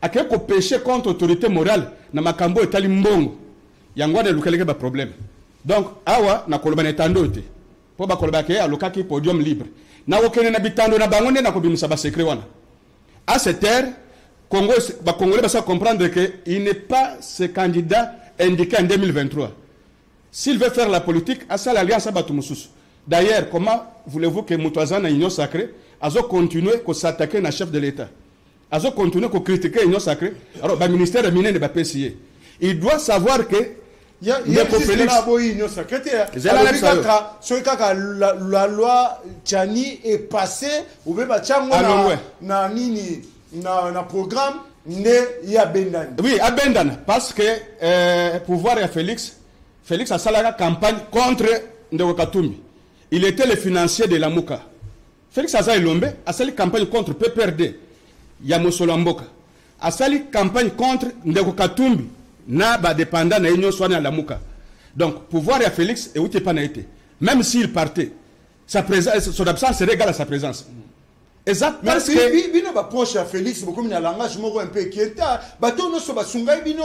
akeko péché contre autorité morale na makambo etali mbongo yango na lukeleke ba problème donc awa na koloba na tando te po ba koloba ke alokaki podium libre na okene na bitando na bango na ko bimisa ba secret wana à cette heure Congo ba congolais ba ça comprendre que il n'est pas ce candidat indiqué en 2023 s'il veut faire la politique à ça l'alliance ba tumususu d'ailleurs comment voulez-vous que Mutwazana union sacrée azo continuer ko s'attaquer na chef de l'état azo continuer ko critiquer union sacrée alors ba ministère mine de ba PCA il doit savoir que il y a une secrétaire. La loi Tchani est passée ou même na nini na programme ne ya Bendana. Oui, à Bendana parce que pouvoir ya Félix a salaka campagne contre Ndeko Katumbi. Il était le financier de la Mouka. Félix Aza Ilombe a sali campagne contre PPRD ya Mosolo Mboka. A sali campagne contre Ndeko Katumbi. Na ba dépendant na union soit na Lamuka. Donc pouvoir ya Félix et où t'es pas naïté. Même s'il partait, sa présence, son absence serait égale à sa présence. Exact parce que bino ba proche à Félix beaucoup na langage moko un peu inquiétant. Bato no so ba sungai bino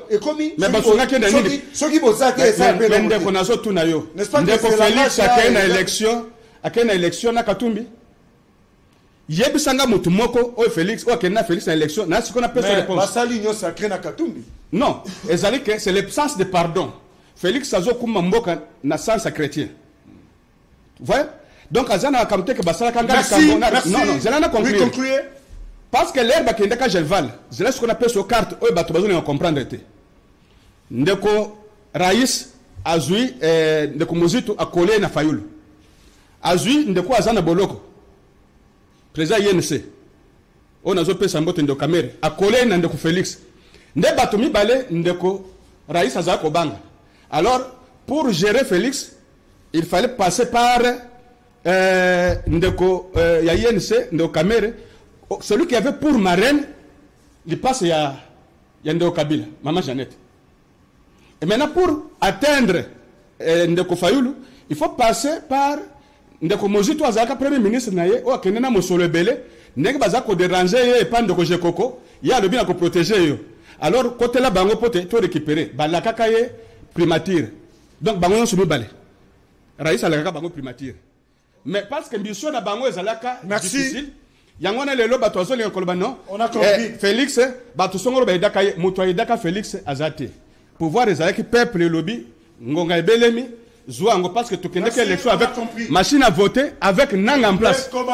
et comme mais ba sunga ke ndani soki bozaki ça pe le ndeko nazo tuna yo. Ndeko Félix akena élection na Katumbi. Yebisanga mutu moko o Félix o kena Félix na élection na ce qu'on appelle sa réponse. Basali union sacrée na Katumbi. Non, c'est l'absence de pardon. Félix Azo kuma mboka na sens chrétien. Vous voyez? Donc azana akamte ke basala kanga kango non, zelana conclure. Parce que l'herbe qui ndeka gelval, c'est ce qu'on appelle sur carte o bato bazoni comprendre te. Ndeko Rais azui ndeko Mozito akole na Fayulu. Azui ndeko azana boloko. Président INC. On a pesa mbote ndo kamera akole na ndeko Félix. Nde bato mibale ndeko Rais azako banga. Alors pour gérer Félix, il fallait passer par ndeko ya INC ndeko kamera. Celui qui avait pour marraine, il passe ya ndeko Kabila, maman Jeannette. Et maintenant pour atteindre ndeko Fayulu, il faut passer par ndeko Mozito azaka premier ministre naye o akenena mosolo ebele ndenge bazako déranger ye pa ndeko Jekoko ya le bien ko protéger yo. alors côté là bango pote to récupérer ba la kakaye primature donc bango on se balé raïs la kaka bango primature mais parce que mission na bango ezalaka difficile yango na lelo bato azoli nkoloba non on a compris Félix bato songolo ba idaka muto idaka Félix azate pouvoir ezalaki peuple lobby ngonga ebelemi Zouango parce que tu connais que l'élection avec machine à voter avec Nang en place. Donc,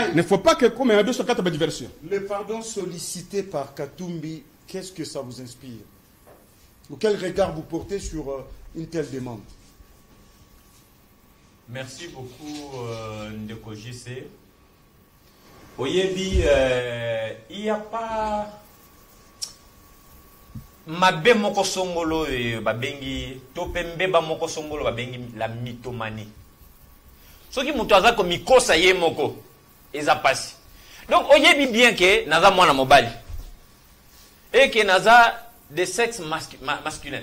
il ne faut pas que comme un 204 de diversion. Le pardon sollicité par Katumbi, qu'est-ce que ça vous inspire? Ou quel regard vous portez sur une telle demande? Merci beaucoup Ndeko JC. Oyebi, il n'y a pas mabe moko songolo babengi topembe ba moko songolo babengi la mythomanie. Soki mutu aza ko mikosa ye moko eza pasi. Donc oyebi bien que naza mwana mobali et que naza de sexe masculin.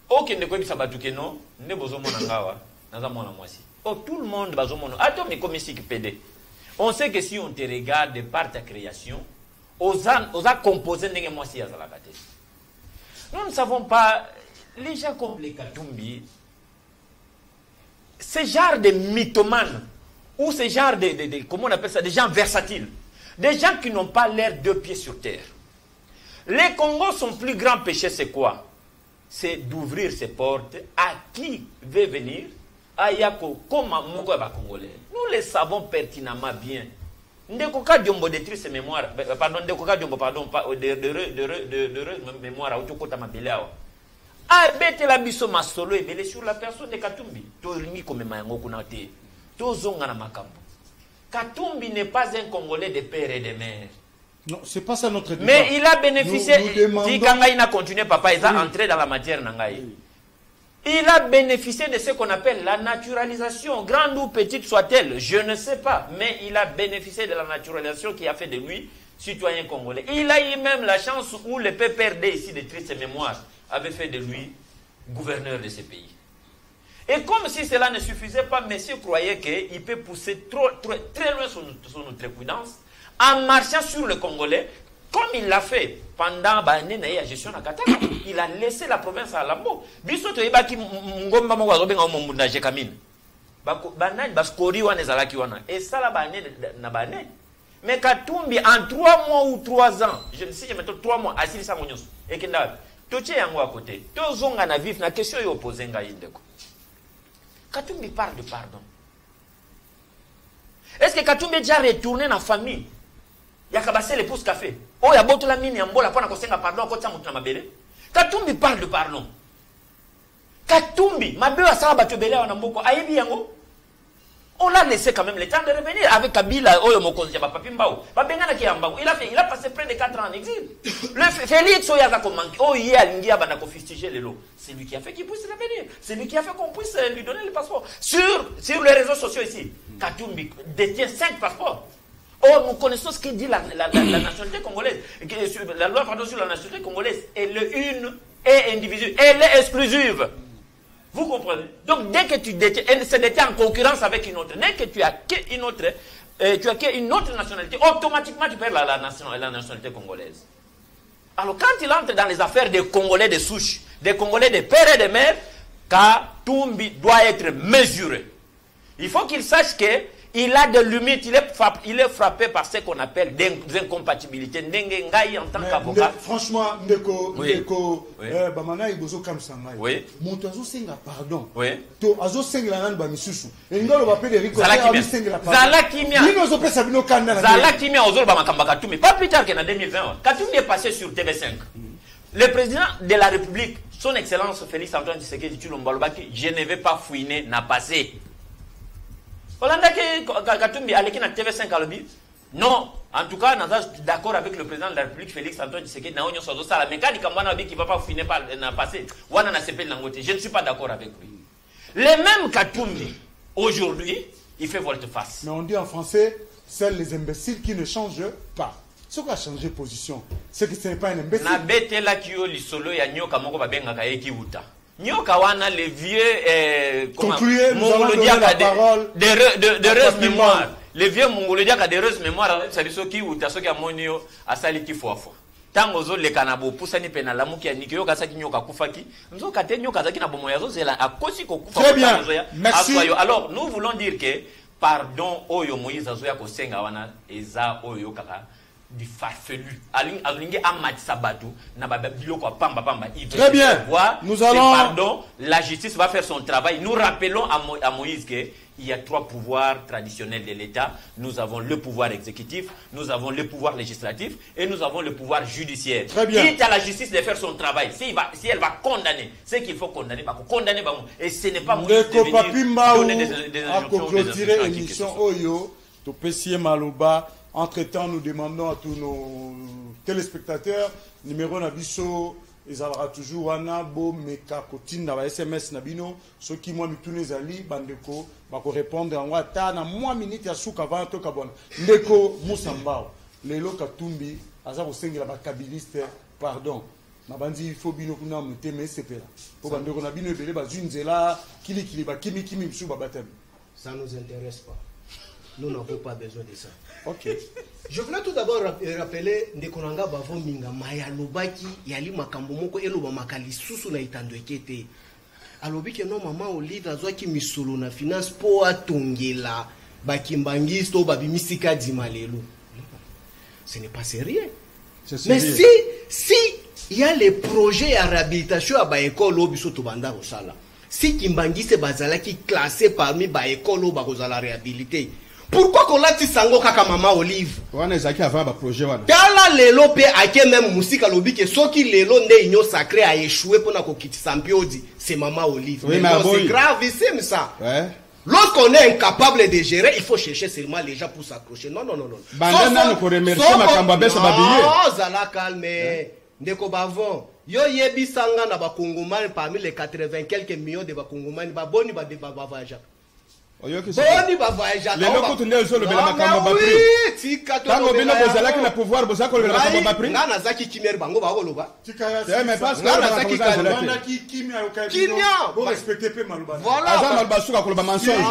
Ok ndeko bisa batuke no nde bozo mona ngawa naza mwana mwasi. Oh tout le monde bazo mona ato mais comme ici PD. On sait que si on te regarde par ta création, osa composer ndenge mwasi ya zala kate. Nous ne savons pas, les gens comme les Katumbi, ce genre de mythomanes, ou ce genre comment on appelle ça, des gens versatiles, des gens qui n'ont pas l'air deux pieds sur terre. Les Congos, son plus grand péché, c'est quoi? C'est d'ouvrir ses portes à qui veut venir, à Yako, comme à Moukoba Congolais. Nous le savons pertinemment bien. Ndekoka Diombo détruit ses mémoires. Pardon, Ndekoka Diombo, pardon, de mémoire, Autokota Mabeleao. Ah, bête la biso masolo et belé sur la personne de Katumbi. Toringi comme Mayango Kunate. Tozongana Makambo. Katumbi n'est pas un Congolais de père et de mère. Non, c'est pas ça notre débat. Mais il a bénéficié. Nous demandons... Si Kangaï n'a continué, papa, il a entré dans la matière Nangaï. Il a bénéficié de ce qu'on appelle la naturalisation, grande ou petite soit-elle, je ne sais pas, mais il a bénéficié de la naturalisation qui a fait de lui citoyen congolais. Il a eu même la chance où le PPRD ici de triste mémoire avait fait de lui gouverneur de ce pays. Et comme si cela ne suffisait pas, monsieur croyait qu'il peut pousser très loin son outrecuidance en marchant sur le Congolais, comme il l'a fait pendant la gestion de Katanga. Il a laissé la province à Lambo. Biso to ibaki ngomba mo wazo benga mo na jekamine. Banani baskori wana ezalaki wana. Et ça la bane na bane. Mais Katumbi en 3 mois ou 3 ans, je ne sais pas maintenant 3 mois asili sa ngonyos. Et kenda toche yango à côté. Tozonga na vif na question yo poser nga yindeko. Katumbi parle de pardon. Est-ce que Katumbi est déjà retourné dans la famille? Il y a cabassé les pouces café. Oh, il y a beaucoup la mine, il y a un bol, il y a pardon, Katumbi parle de pardon. Katumbi, ma belle a ça battu belé en amboko. Aïbi yango. On l'a laissé quand même le temps de revenir avec Kabila, Oyo Mokonzi, Papimbao. Il a passé près de 4 ans en exil. Le Félix Oyaza Komanki, oh, il y a l'India Banako fustiger les lots. C'est lui qui a fait qu'il puisse revenir. C'est lui qui a fait qu'on puisse lui donner le passeport. Sur les réseaux sociaux ici, Katumbi détient 5 passeports. Or, nous connaissons ce que dit la nationalité congolaise. La loi sur la nationalité congolaise. Elle est une et indivisible. Elle est exclusive. Vous comprenez? Donc, dès que tu détiens, elle se détient en concurrence avec une autre. Dès que tu as une autre nationalité, automatiquement tu perds la nationalité congolaise. Alors, quand il entre dans les affaires des Congolais de souche, des Congolais de père et de mère, Katumbi doit être mesuré. Il faut qu'il sache que il a des limites, il est frappé par ce qu'on appelle des incompatibilités. Ndengengaï en tant qu'avocat. Franchement, Ndeko, Bamana Ibozo Kamsangay. Oui. Montazo Senga, pardon. Oui. To Azo Senga Nan Bamisusu. Et nous avons appelé Rico. Zalakimia. Zalakimia Ozol Bamakamba Katumbi. Pas plus tard qu'en 2020. Katumbi est passé sur TV5. Le président de la République, son Excellence Félix Antoine Tshisekedi Tshilombo, je ne vais pas fouiner, n'a passé. Katumbi allait na TV5 à l'objet. Non, en tout cas, nous sommes d'accord avec le président de la République, Félix Antoine Tshisekedi. La mécanique qui ne va pas finir par passer. Je ne suis pas d'accord avec lui. Les mêmes Katumbi, aujourd'hui, il fait volte-face. Mais on dit en français, c'est les imbéciles qui ne changent pas. Ce qui a changé de position, c'est que ce n'est pas un imbécile. Nyoka wana les vieux concluez, nous allons donner la parole de mémoire. Les vieux mongolodiens qui a des mémoire, ça veut dire qui ou ta soki amonio asali ki fois. tango zo leka na bopusani pe na lamuki ya niki yoka saki nyoka kufaki nzoka te nyoka zaki na bomoya zo zela akosi ko kufa. Très bien, merci. Alors nous voulons dire que pardon oyo Moïse azoya ko senga wana eza oyo kaka du farfelu alingi amati sabatu na biloko pamba pamba. Très bien, nous allons pardon, la justice va faire son travail. Nous rappelons à Moïse que il y a 3 pouvoirs traditionnels de l'État. Nous avons le pouvoir exécutif, nous avons le pouvoir législatif et nous avons le pouvoir judiciaire. Très bien. Il est à la justice de faire son travail. Si elle va condamner, c'est qu'il faut condamner. Condamner, et ce n'est pas Moïse de venir donner des injonctions émission Oyo, to Pessie Maloba. Entre-temps, nous demandons à tous nos téléspectateurs, numéro Nabiso, ils aura toujours wana bo meka kotine na SMS nabino ceux qui moi mitune zali bandeko bako répondre en wata na moi minute ya suka avant to kabona ndeko musambao lelo katumbi aza ko sengela ba kabiliste pardon na bandi il faut bino kuna muteme sepela po bandeko na bino ebele ba zunzela kili ba kimi msu ba batem. Ça nous intéresse pas. Nous n'avons pas besoin de ça. Ok. Je voulais tout d'abord rappeler Ndekonanga Bavo Minga Maya Lobaki Yali Makambo Moko Eloba Makali Susu na itando ekete. Alobi ke no mama Olive azwaki misolo na finance po atongela bakimbangisto babimisika dimalelo. Ce n'est pas sérieux. Mais si il y a les projets à réhabilitation à baécole obiso to banda osala. Si kimbangiste bazalaki classé parmi baécole obakozala réhabilité. Pourquoi qu'on l'a dit sango kaka mama Olive? Wana ezaki avant ba projet wana. Tala lelo pe ake même musika lobi ke soki lelo nde union sacrée a échoué pour na kokiti sampiodi, c'est mama Olive. Oui, mais c'est gravissime ça. Ouais. Lorsqu'on est incapable de gérer, il faut chercher seulement les gens pour s'accrocher. Non. Bandana nous remercier makamba besa babiye. Non, zala calme. Ndeko bavon. Yo yebi sanga na ba Congomani parmi les 80 quelques millions de ba Congomani ba boni ba voyageurs. Boni ba voyageurs. Les locaux tunde zo le bela makamba ba prix. Tika to. Tango bino bozala na pouvoir bozala ko le bela makamba ba prix. Ngana zaki kimeri bango ba koloba. Tika ya. Mais parce que ngana zaki kalbanda ki kimia okabi. Kimia. Bon respecter pe maluba. Voilà. Azam albasuka ko le mensonge. S'il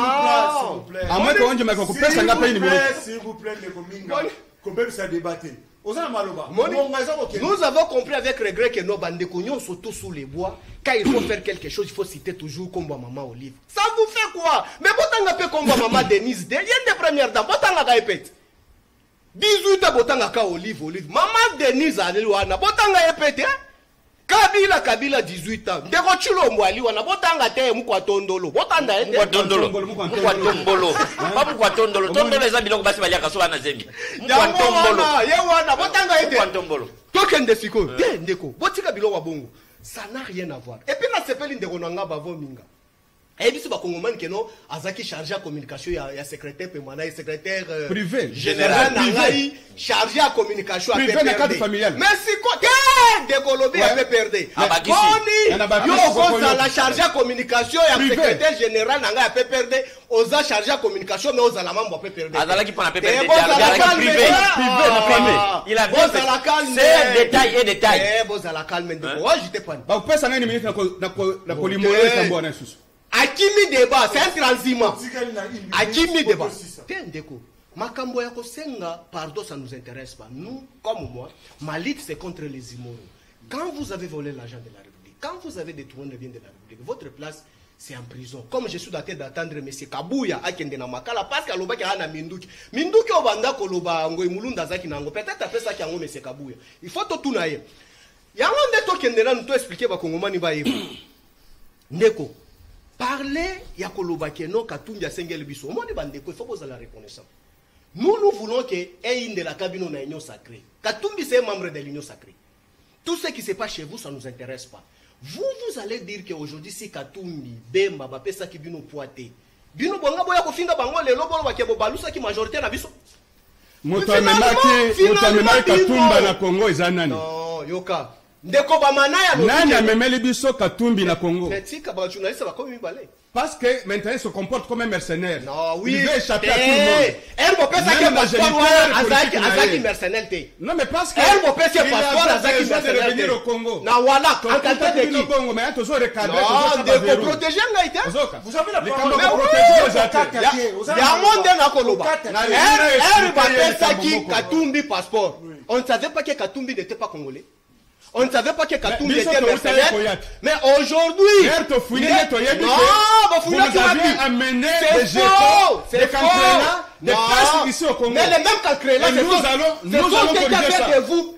vous plaît. À moins que on dise ko pesa nga pa numéro. S'il vous plaît Ndeko Minga. Qu'on peut ça débattre. Nous avons compris avec regret que nos bandéconions sont tous sous les bois. Quand il faut faire quelque chose, il faut citer toujours Combo Maman Olive. Ça vous fait quoi? Mais botanga pe Combo Maman Denise, il y a des premières dames, botanga ka epet. 18 ans botanga ka Olive. Maman Denise aliwana, botanga epet. Kabila 18 ans. Ndeko chulo mwali wana botanga te mukwatondolo. Botanda ete. Mukwatombolo. Pas mukwatondolo. Tondolo eza biloko basi baliaka so wana zemi. Mukwatombolo. Yewana botanga ete. Mukwatombolo. Tokende siko. Te ndeko. Botika biloko bongo. Ça n'a rien à voir. Et puis na sepeli ndeko nanga bavo minga. Et puis ba Congomani keno azaki chargé à communication ya secrétaire permanent et secrétaire privé général nangai chargé à communication privé à na cadre familial. Mais si quoi décolobé a perdre. Boni yo oza la chargé à communication et secrétaire général nangai a perdre. Oza chargé à communication mais oza la mambo a perdre. Azala qui prend perdre privé na privé. Il a c'est détail. Boza la calme ndeko. Moi j'étais pas. Ba pesa nani minute na polimolo tambo na susu. Akimi débat, c'est un transhumant. Akimi débat. Tendeko. Makambo ya kosenga, pardon, ça nous intéresse pas. Nous, comme moi, ma lutte c'est contre les immoraux. Quand vous avez volé l'argent de la République, quand vous avez détourné le bien de la République, votre place c'est en prison. Comme je suis d'attendre d'attendre M. Kabouya akende na makala parce que aloba ki ana minduki. Minduki obanda koloba ngo imulunda zaki nango. Peut-être après ça ki yango M. Kabouya. Il faut to tuna ye. Yango ndeto kendela nous expliquer ba Kongomani ba yebo. Ndeko. Parler ya koloba keno katumbi asengeli biso. Omoni bandeko, il faut poser la reconnaissance. Nous voulons que un de la cabine na union sacrée. Katumbi c'est un membre de l'union sacrée. Tout ce qui se passe chez vous, ça ne nous intéresse pas. Vous allez dire qu'aujourd'hui, si Katumbi, Bemba, Bapesa qui bino poité, bino bonga boya ko finga bango le lobo ba kebo balusa ki majorité na biso. Moto amemaki Katumba na Congo ezanani. Non, yoka. ndeko bamanaya nani amemeli biso Katumbi na Congo? Mais tika ba journaliste ba komi balé. Parce que maintenant il se comporte comme un mercenaire. Non, oui. Il veut échapper à tout le monde. Elle va penser que passeport Azaki mercenaire. Non mais parce que elle va penser que passeport Azaki mercenaire. Revenir au Congo. Na voilà, en qualité de qui? Congo, mais toujours recadrer, non, de protéger ngaïté. Vous avez la parole. Il y a un monde na Koloba. Elle va penser qui Katumbi passeport. On ne savait pas que Katumbi n'était pas congolais. On ne savait pas que Katumbi était mercenaire. Mais aujourd'hui, vous avez amené des jetons, des cancrena, des presses ici au Congo. Mais les mêmes cancrena, nous allons corriger ça.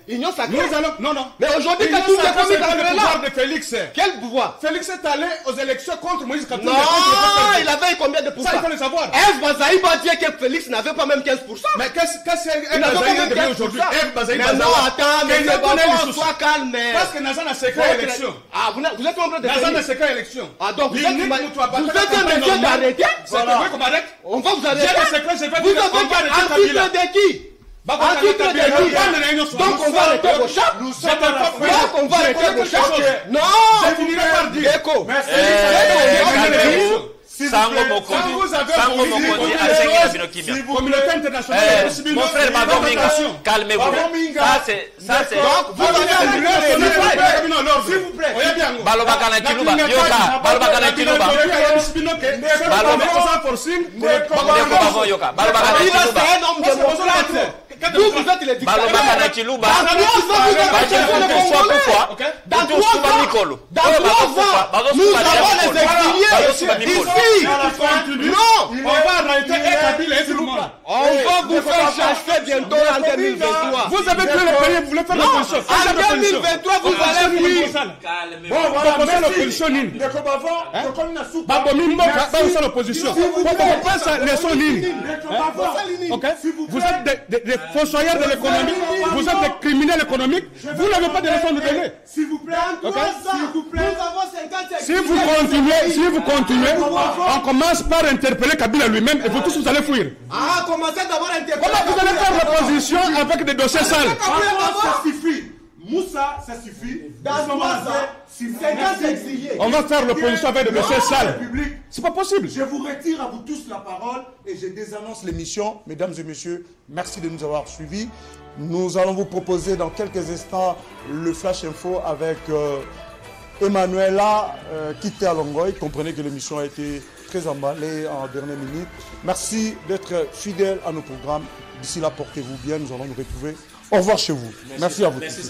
Union sacrée. Nous allons, non. Mais aujourd'hui, Katumbi est comme le pouvoir de Félix. Quel pouvoir? Félix est allé aux élections contre Moïse Katumbi. Non, il avait combien de pourcents? Ça, il faut le savoir. Eve Bazaï va dire que Félix n'avait pas même 15%. Mais qu'est-ce que Eve Bazaï devient aujourd'hui? Eve Bazaï non, attends, mais c'est pas sois calme. Parce que Nazan a secret élection. Ah, vous êtes en train de Nazan a secret élection. Ah, donc vous êtes un monsieur d'arrêter. On va vous arrêter. Vous avez un titre de qui? Un titre de qui? Donc on va arrêter vos chats. Donc on va arrêter vos chats. Non. Je finirai par dire. Écho. Sango Mokondi, communauté internationale, mon frère Bagominga, calmez-vous. Ça c'est. Vous avez s'il vous plaît. Balobakana Kiluba, Yoka, Balobakana Kiluba. D'où vous êtes les dictateurs? Balobakana Kiluba. Dans 3 ans, nous avons les exiliés ici. Non, on va arrêter tout le monde. On va vous faire chasser bientôt en 2023. Vous avez tué le pays, vous voulez faire l'opposition. En 2023, vous allez fuir. Bon, voilà, l'opposition. L'opposition. Vous êtes des fossoyeurs de l'économie, vous êtes des criminels économiques, vous n'avez pas de leçons de donner. S'il vous plaît, nous avons 50. Si vous continuez, on commence par interpeller Kabila lui-même et vous tous vous allez fuir. Ah, commencez d'abord à interpeller. Comment vous allez faire l'opposition avec des dossiers sales? Ça suffit. Moussa, ça suffit. Dans 3 ans, 50 exilés. On va faire l'opposition avec des dossiers sales. C'est pas possible. Je vous retire à vous tous la parole et je désannonce l'émission. Mesdames et messieurs, merci de nous avoir suivis. Nous allons vous proposer dans quelques instants le Flash Info avec Emmanuela Kité-Alongoy. Comprenez que l'émission a été très emballée en dernière minute. Merci d'être fidèles à nos programmes. D'ici là, portez-vous bien. Nous allons nous retrouver. Au revoir chez vous. Merci à vous. Merci,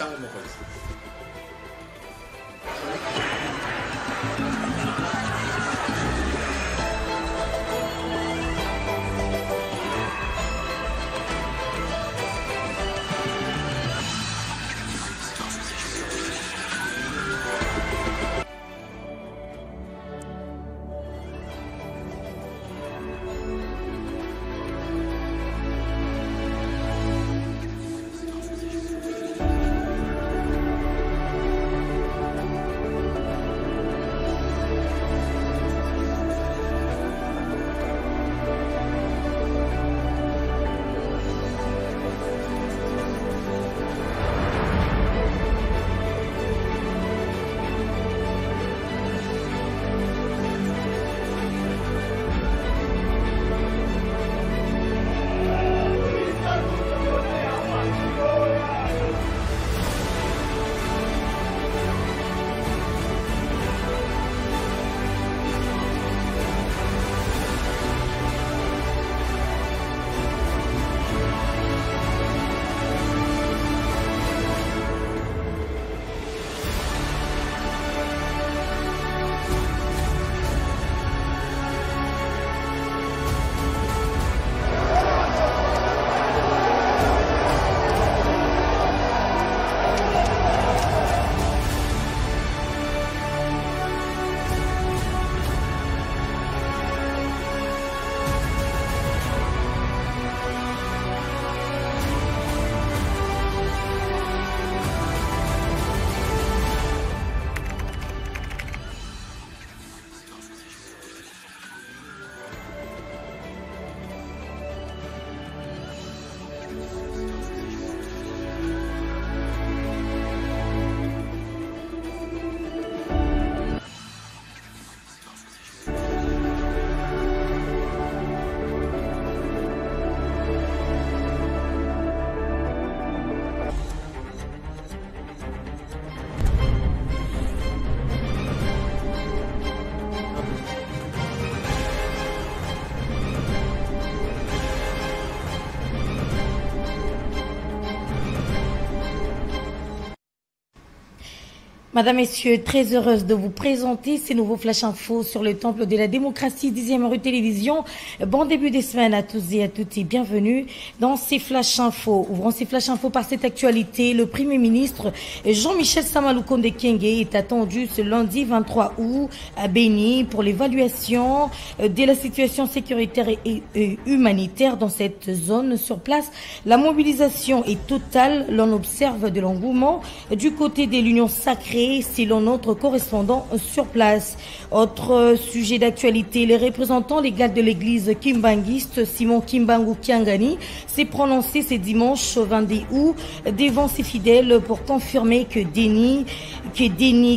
Madame, Messieurs, très heureuse de vous présenter ces nouveaux Flash Info sur le Temple de la démocratie, 10e rue télévision. Bon début de semaine à tous et à toutes et bienvenue dans ces Flash Info. Ouvrons ces Flash Info par cette actualité. Le Premier ministre Jean-Michel Samalukonde Kyenge est attendu ce lundi 23 août à Beni pour l'évaluation de la situation sécuritaire et humanitaire dans cette zone. Sur place, la mobilisation est totale. L'on observe de l'engouement du côté de l'Union sacrée, selon notre correspondant sur place. Autre sujet d'actualité, les représentants légaux de l'église kimbanguiste Simon Kimbangu Kiangani s'est prononcé ce dimanche 22 août devant ses fidèles pour confirmer que Denis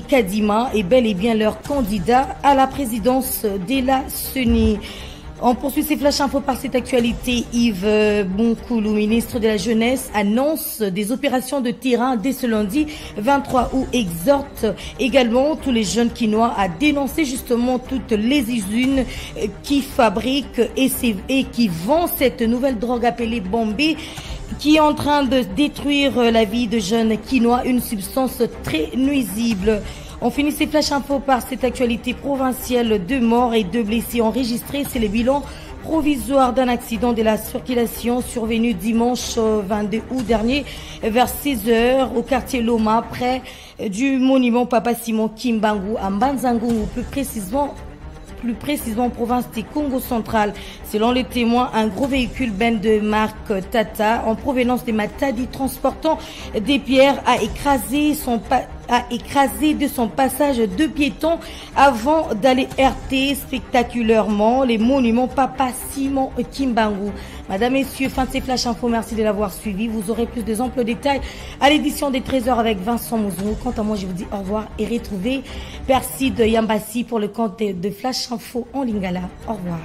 Kadima est bel et bien leur candidat à la présidence de la CENI. On poursuit ces Flash Info par cette actualité. Yves Bonkoulou, ministre de la Jeunesse, annonce des opérations de terrain dès ce lundi 23 août, exhorte également tous les jeunes Kinois à dénoncer justement toutes les usines qui fabriquent et qui vendent cette nouvelle drogue appelée Bombay, qui est en train de détruire la vie de jeunes Kinois, une substance très nuisible. On finit ces Flash Info par cette actualité provinciale. 2 morts et 2 blessés enregistrés. C'est le bilan provisoire d'un accident de la circulation survenu dimanche 22 août dernier vers 16h au quartier Loma, près du monument Papa Simon Kimbangu à Mbanzangungu, plus précisément en province du Congo central. Selon les témoins, un gros véhicule Ben de marque Tata en provenance de Matadi transportant des pierres a écrasé de son passage 2 piétons avant d'aller heurter spectaculairement les monuments Papa Simon Kimbangu. Madame, Messieurs, fin de ces Flash Info, merci de l'avoir suivi. Vous aurez plus d'amples détails à l'édition des 13h avec Vincent Mouzou. Quant à moi, je vous dis au revoir et retrouvez Percy de Yambassi pour le compte de Flash Info en Lingala. Au revoir.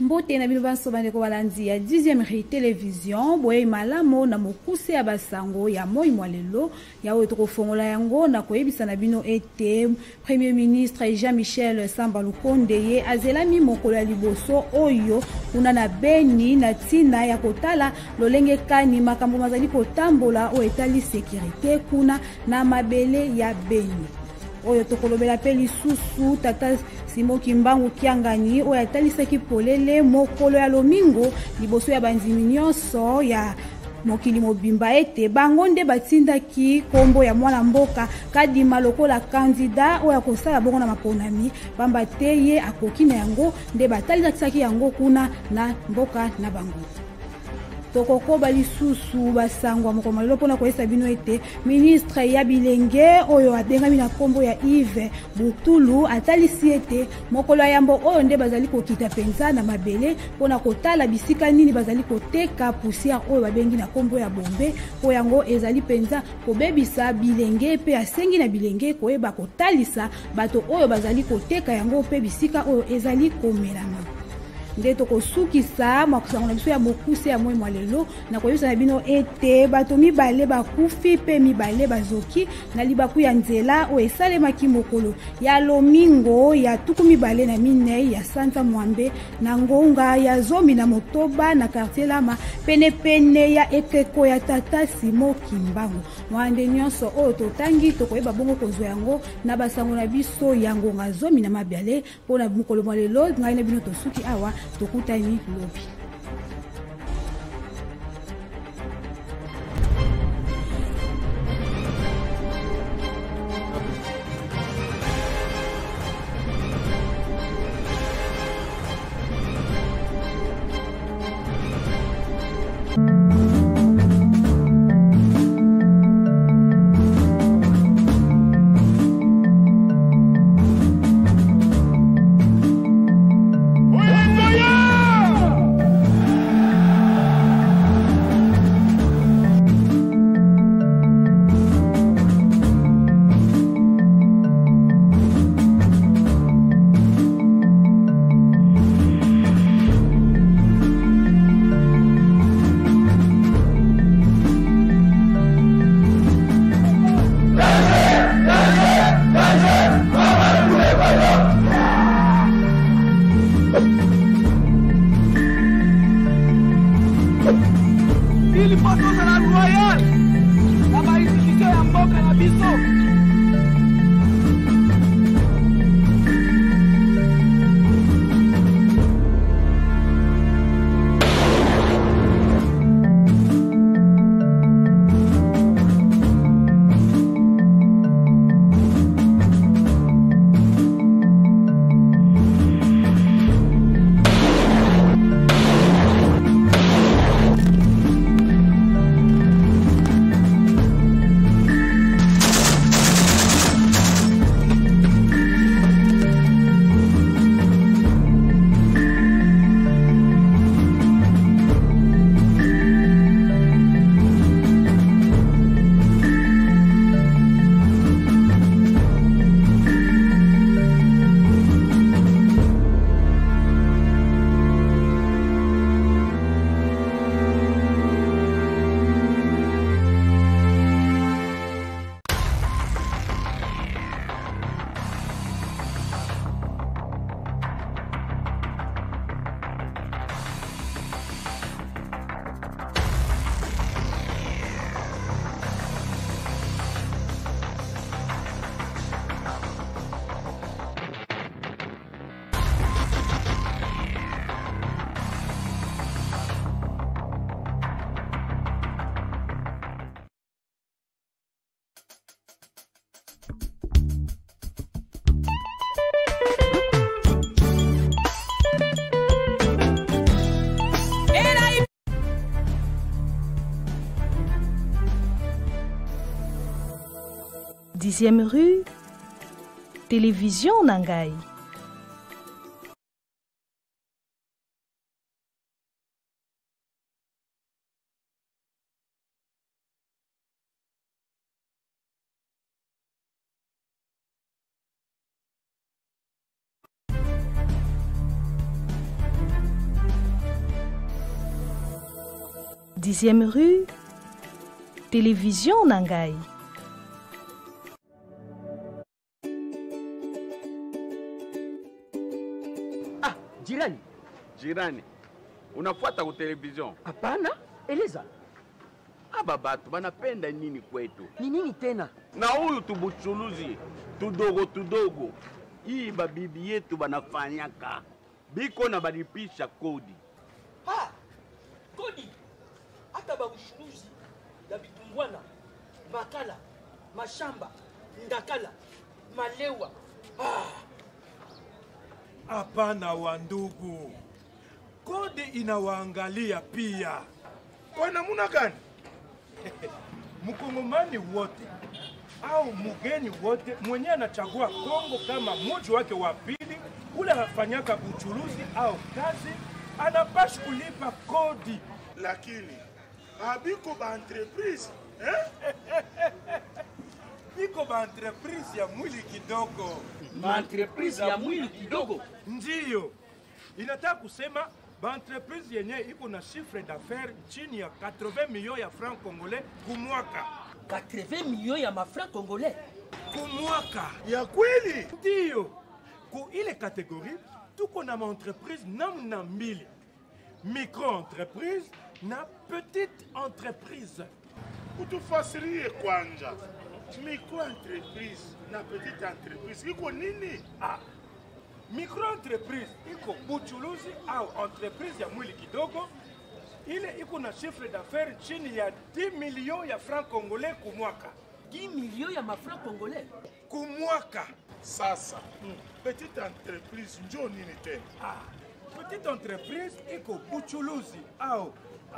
Mbote na bino banso bandeko balanzi ya 10e rue télévision boye malamo na mokuse ya basango ya moi mwalelo ya otokofongola yango na koyebisa na bino ete Premier ministre Jean-Michel Samalukonde ye azelami mokolo ya liboso oyo kuna na Beni na tina ya kotala lolenge kani makambo mazali kotambola o etali sécurité kuna na mabele ya Beni. Oyo tokolobela pe lisusu tata Simon Kimbangu Kiangani oyo atalisaki polele mokolo ya lomingo liboso ya banzimi nyonso ya mokili mobimba ete bango nde batindaki kombo ya mwana mboka Kadima lokola kandida oyo akosala bongo na maponami pamba te ye akoki na yango nde batalisaki yango kuna na mboka na bango. Tokoko balisusu basangwa mokomalelo pona koyesa bino ete ministre ya bilenge oyo abengami na kombo ya Yves Butulu atalisi ete mokolo yambo oyo nde bazali kokita penza na mabele pona kotala bisika nini bazali koteka poussière oyo babengi na kombo ya bombe po yango ezali penza kobebisa bilenge pe asengi na bilenge koyeba kotalisa bato oyo bazali koteka yango pe bisika oyo ezali komelama. nde tokosukisa makusango na biso ya bokuse ya moi mwa lelo na koyebisa na bino ete bato mibale bakufi mpe mibale bazoki na libaku ya nzela oyo esalemaki mokolo ya lomingo ya tuku mibale na minei ya Santa Mwambe na ngonga ya zomi na motoba na quartier Lama penepene ya ekeko ya tata Simo Kimbangu. Mwande nyonso oyo totangi tokoyeba bongo kozwa yango na basango na biso ya ngonga zomi na mabiale mpona mokolo mwa lelo ngai na bino tosuki awa tokutani lobi. Dixième rue, télévision Nangai. Dixième rue, télévision Nangai. Jirani, unafuata ku television? Hapana, eleza. Aba batu banapenda nini kwetu? Ni nini tena? Na huyu tubuchuluzi tudogo hii babibi yetu banafanyaka biko na balipisha kodi. Ha! Kodi. Hata babuchuluzi ya bitumbwana, makala, mashamba, ndakala, malewa. Hapana wandugu, kodi inawaangalia pia. Kwa namna gani? Mkongomani wote au mgeni wote mwenye anachagua Kongo kama mji wake wa pili, ule anafanyaka buchuluzi au kazi, anapaswa kulipa kodi. Lakini abiko ba entreprise, biko ba entreprise ya mwili kidogo. Ma entreprise ya mwili kidogo? Ndiyo. Inataka kusema entreprise yenye iko na chiffre d'affaires chini ya 80 millions ya francs congolais kumwaka. 80 millions ya mafrancs congolais kumwaka. Ya kweli? Ndio. Ku ile kategorie tuko na entreprise namna mbili. Micro-entreprise na petite entreprise. Utufasirie kwanza. Micro-entreprise na petite entreprise iko nini? Micro-entreprise iko buchuluzi au entreprise ya mwili kidogo. Ile iko na chiffre d'affaires chini ya 10 millions ya francs congolais kumwaka. 10 millions ya mafrancs congolais kumwaka. Sasa petite entreprise njo nini tena? Petite entreprise iko buchuluzi au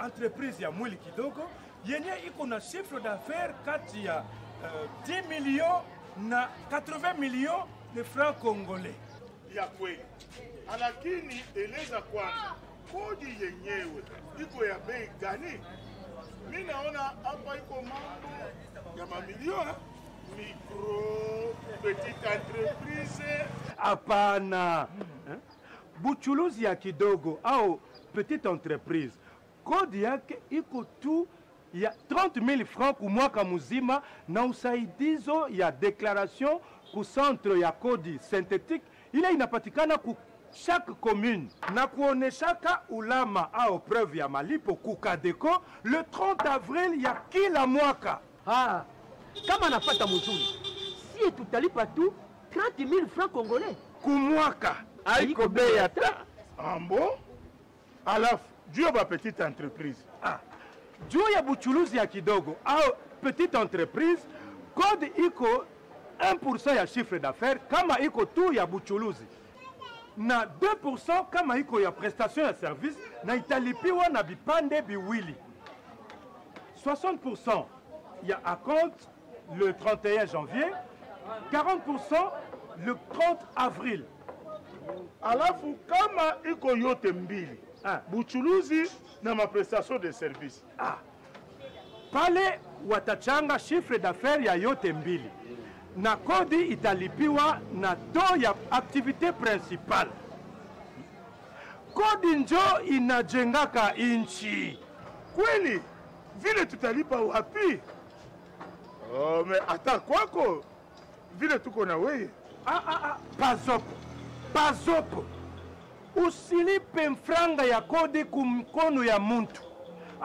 entreprise ya mwili kidogo yenye iko na chiffre d'affaires kati ya 10 millions na 80 millions de francs congolais. Ya kweli. Lakini eleza kwanza kodi yenyewe iko ya bei gani? Mimi naona hapa iko mambo ya mamilioni. Micro, petite entreprise. Hapana. Buchuluzi ya kidogo au petite entreprise. Kodi yake iko tu ya 30,000 francs kumwaka muzima na usaidizo ya declaration ku centre ya kodi synthétique. Ile inapatikana ku chaque commune na kuoneshaka ulama au preuve ya malipo ku Kadeko le 30 avril ya kila mwaka. Kama napata mzuri, si tutalipa tu 30,000 francs congolais kumwaka. Haiko bei hata. Ambo? Alafu juu ya petite entreprise. Juu ya buchuluzi ya kidogo au petite entreprise, kodi iko 1% ya chiffre d'affaires kama iko tu ya buchuluzi. Na 2% kama iko ya prestation ya service na italipiwa na bipande biwili. 60% ya acompte le 31 janvier, 40% le 30 avril. Alafu kama iko yote mbili, buchuluzi na maprestation de service. Pale watachanga chiffre d'affaires ya yote mbili. Na kodi italipiwa na to ya activité principale. Kodi njo inajengaka inchi. Kweli? Vile tutalipa wapi? Me ata kwako vile tuko na wewe. Pazopo. Usilipe mfranga ya kodi kumkono ya muntu.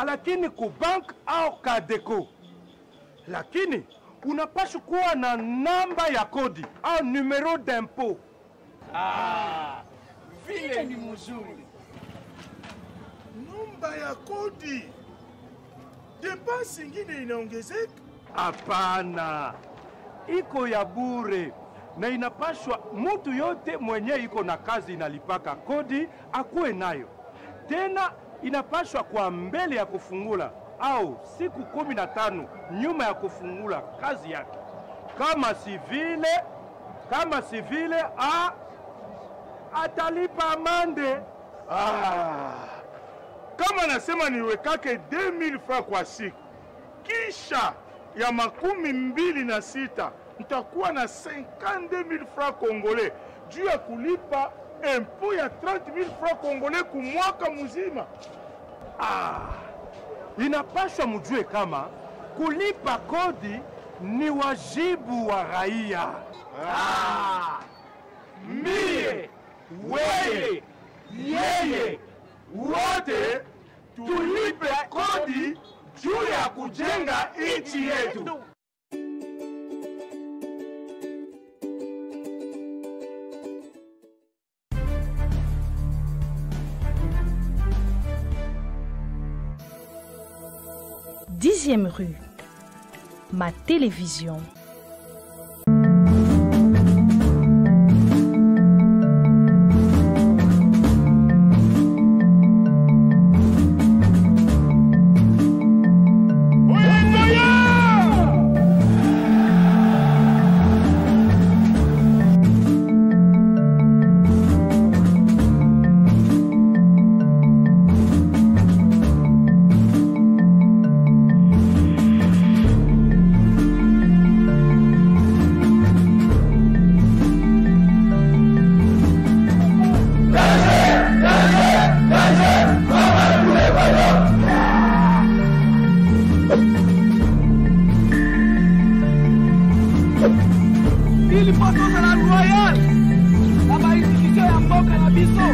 Lakini ku bank au Kadeko. Lakini unapaswa kuwa na namba ya kodi au numero d'impôt. Vile ni mzuri. Namba ya kodi. Depense ingine inaongezeka? Hapana. Iko ya bure. Na inapashwa mtu yote mwenye iko na kazi inalipaka kodi akuwe nayo. Tena inapashwa kwa mbele ya kufungula au siku 15 nyuma ya kufungula kazi yake. Kama si vile atalipa amande. Kama nasema niwekake 2000 francs kwa siku, kisha ya 26 nitakuwa na 52,000 francs congolais juu ya kulipa impôt ya 30,000 francs congolais kumwaka mzima. Inapashwa mjue kama kulipa kodi ni wajibu wa raia. Mie, weye, yeye, wote tulipe kodi juu ya kujenga nchi yetu. Dixième rue, ma télévision. ili po tozala loyal na bainstitution ya mboka na biso.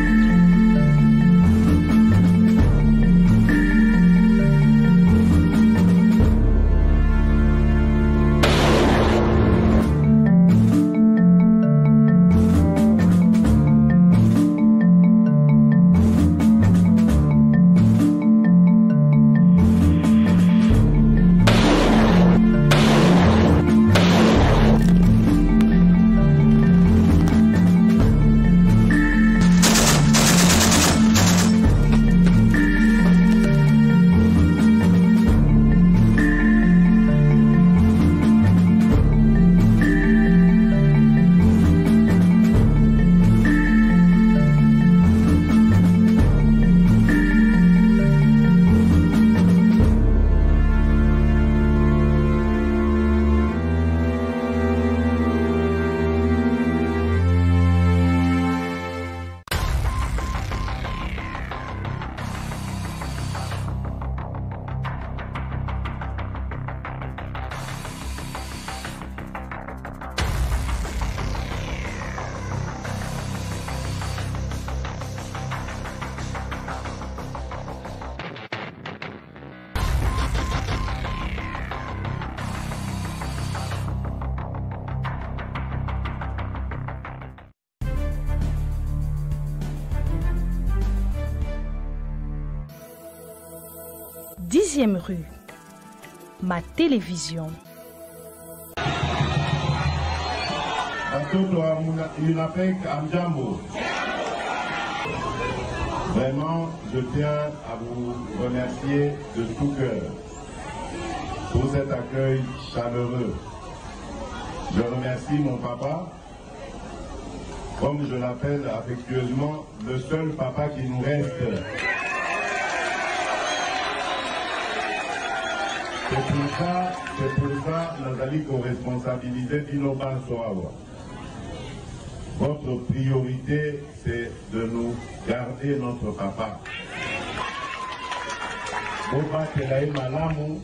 Dixième rue, ma télévision. Vraiment, je tiens à vous remercier de tout cœur pour cet accueil chaleureux. Je remercie mon papa, comme je l'appelle affectueusement, le seul papa qui nous reste. C'est pour ça nous allons responsabiliser d'Inoban Soawa. Votre priorité, c'est de nous garder notre papa. Boba Telaï Malamu,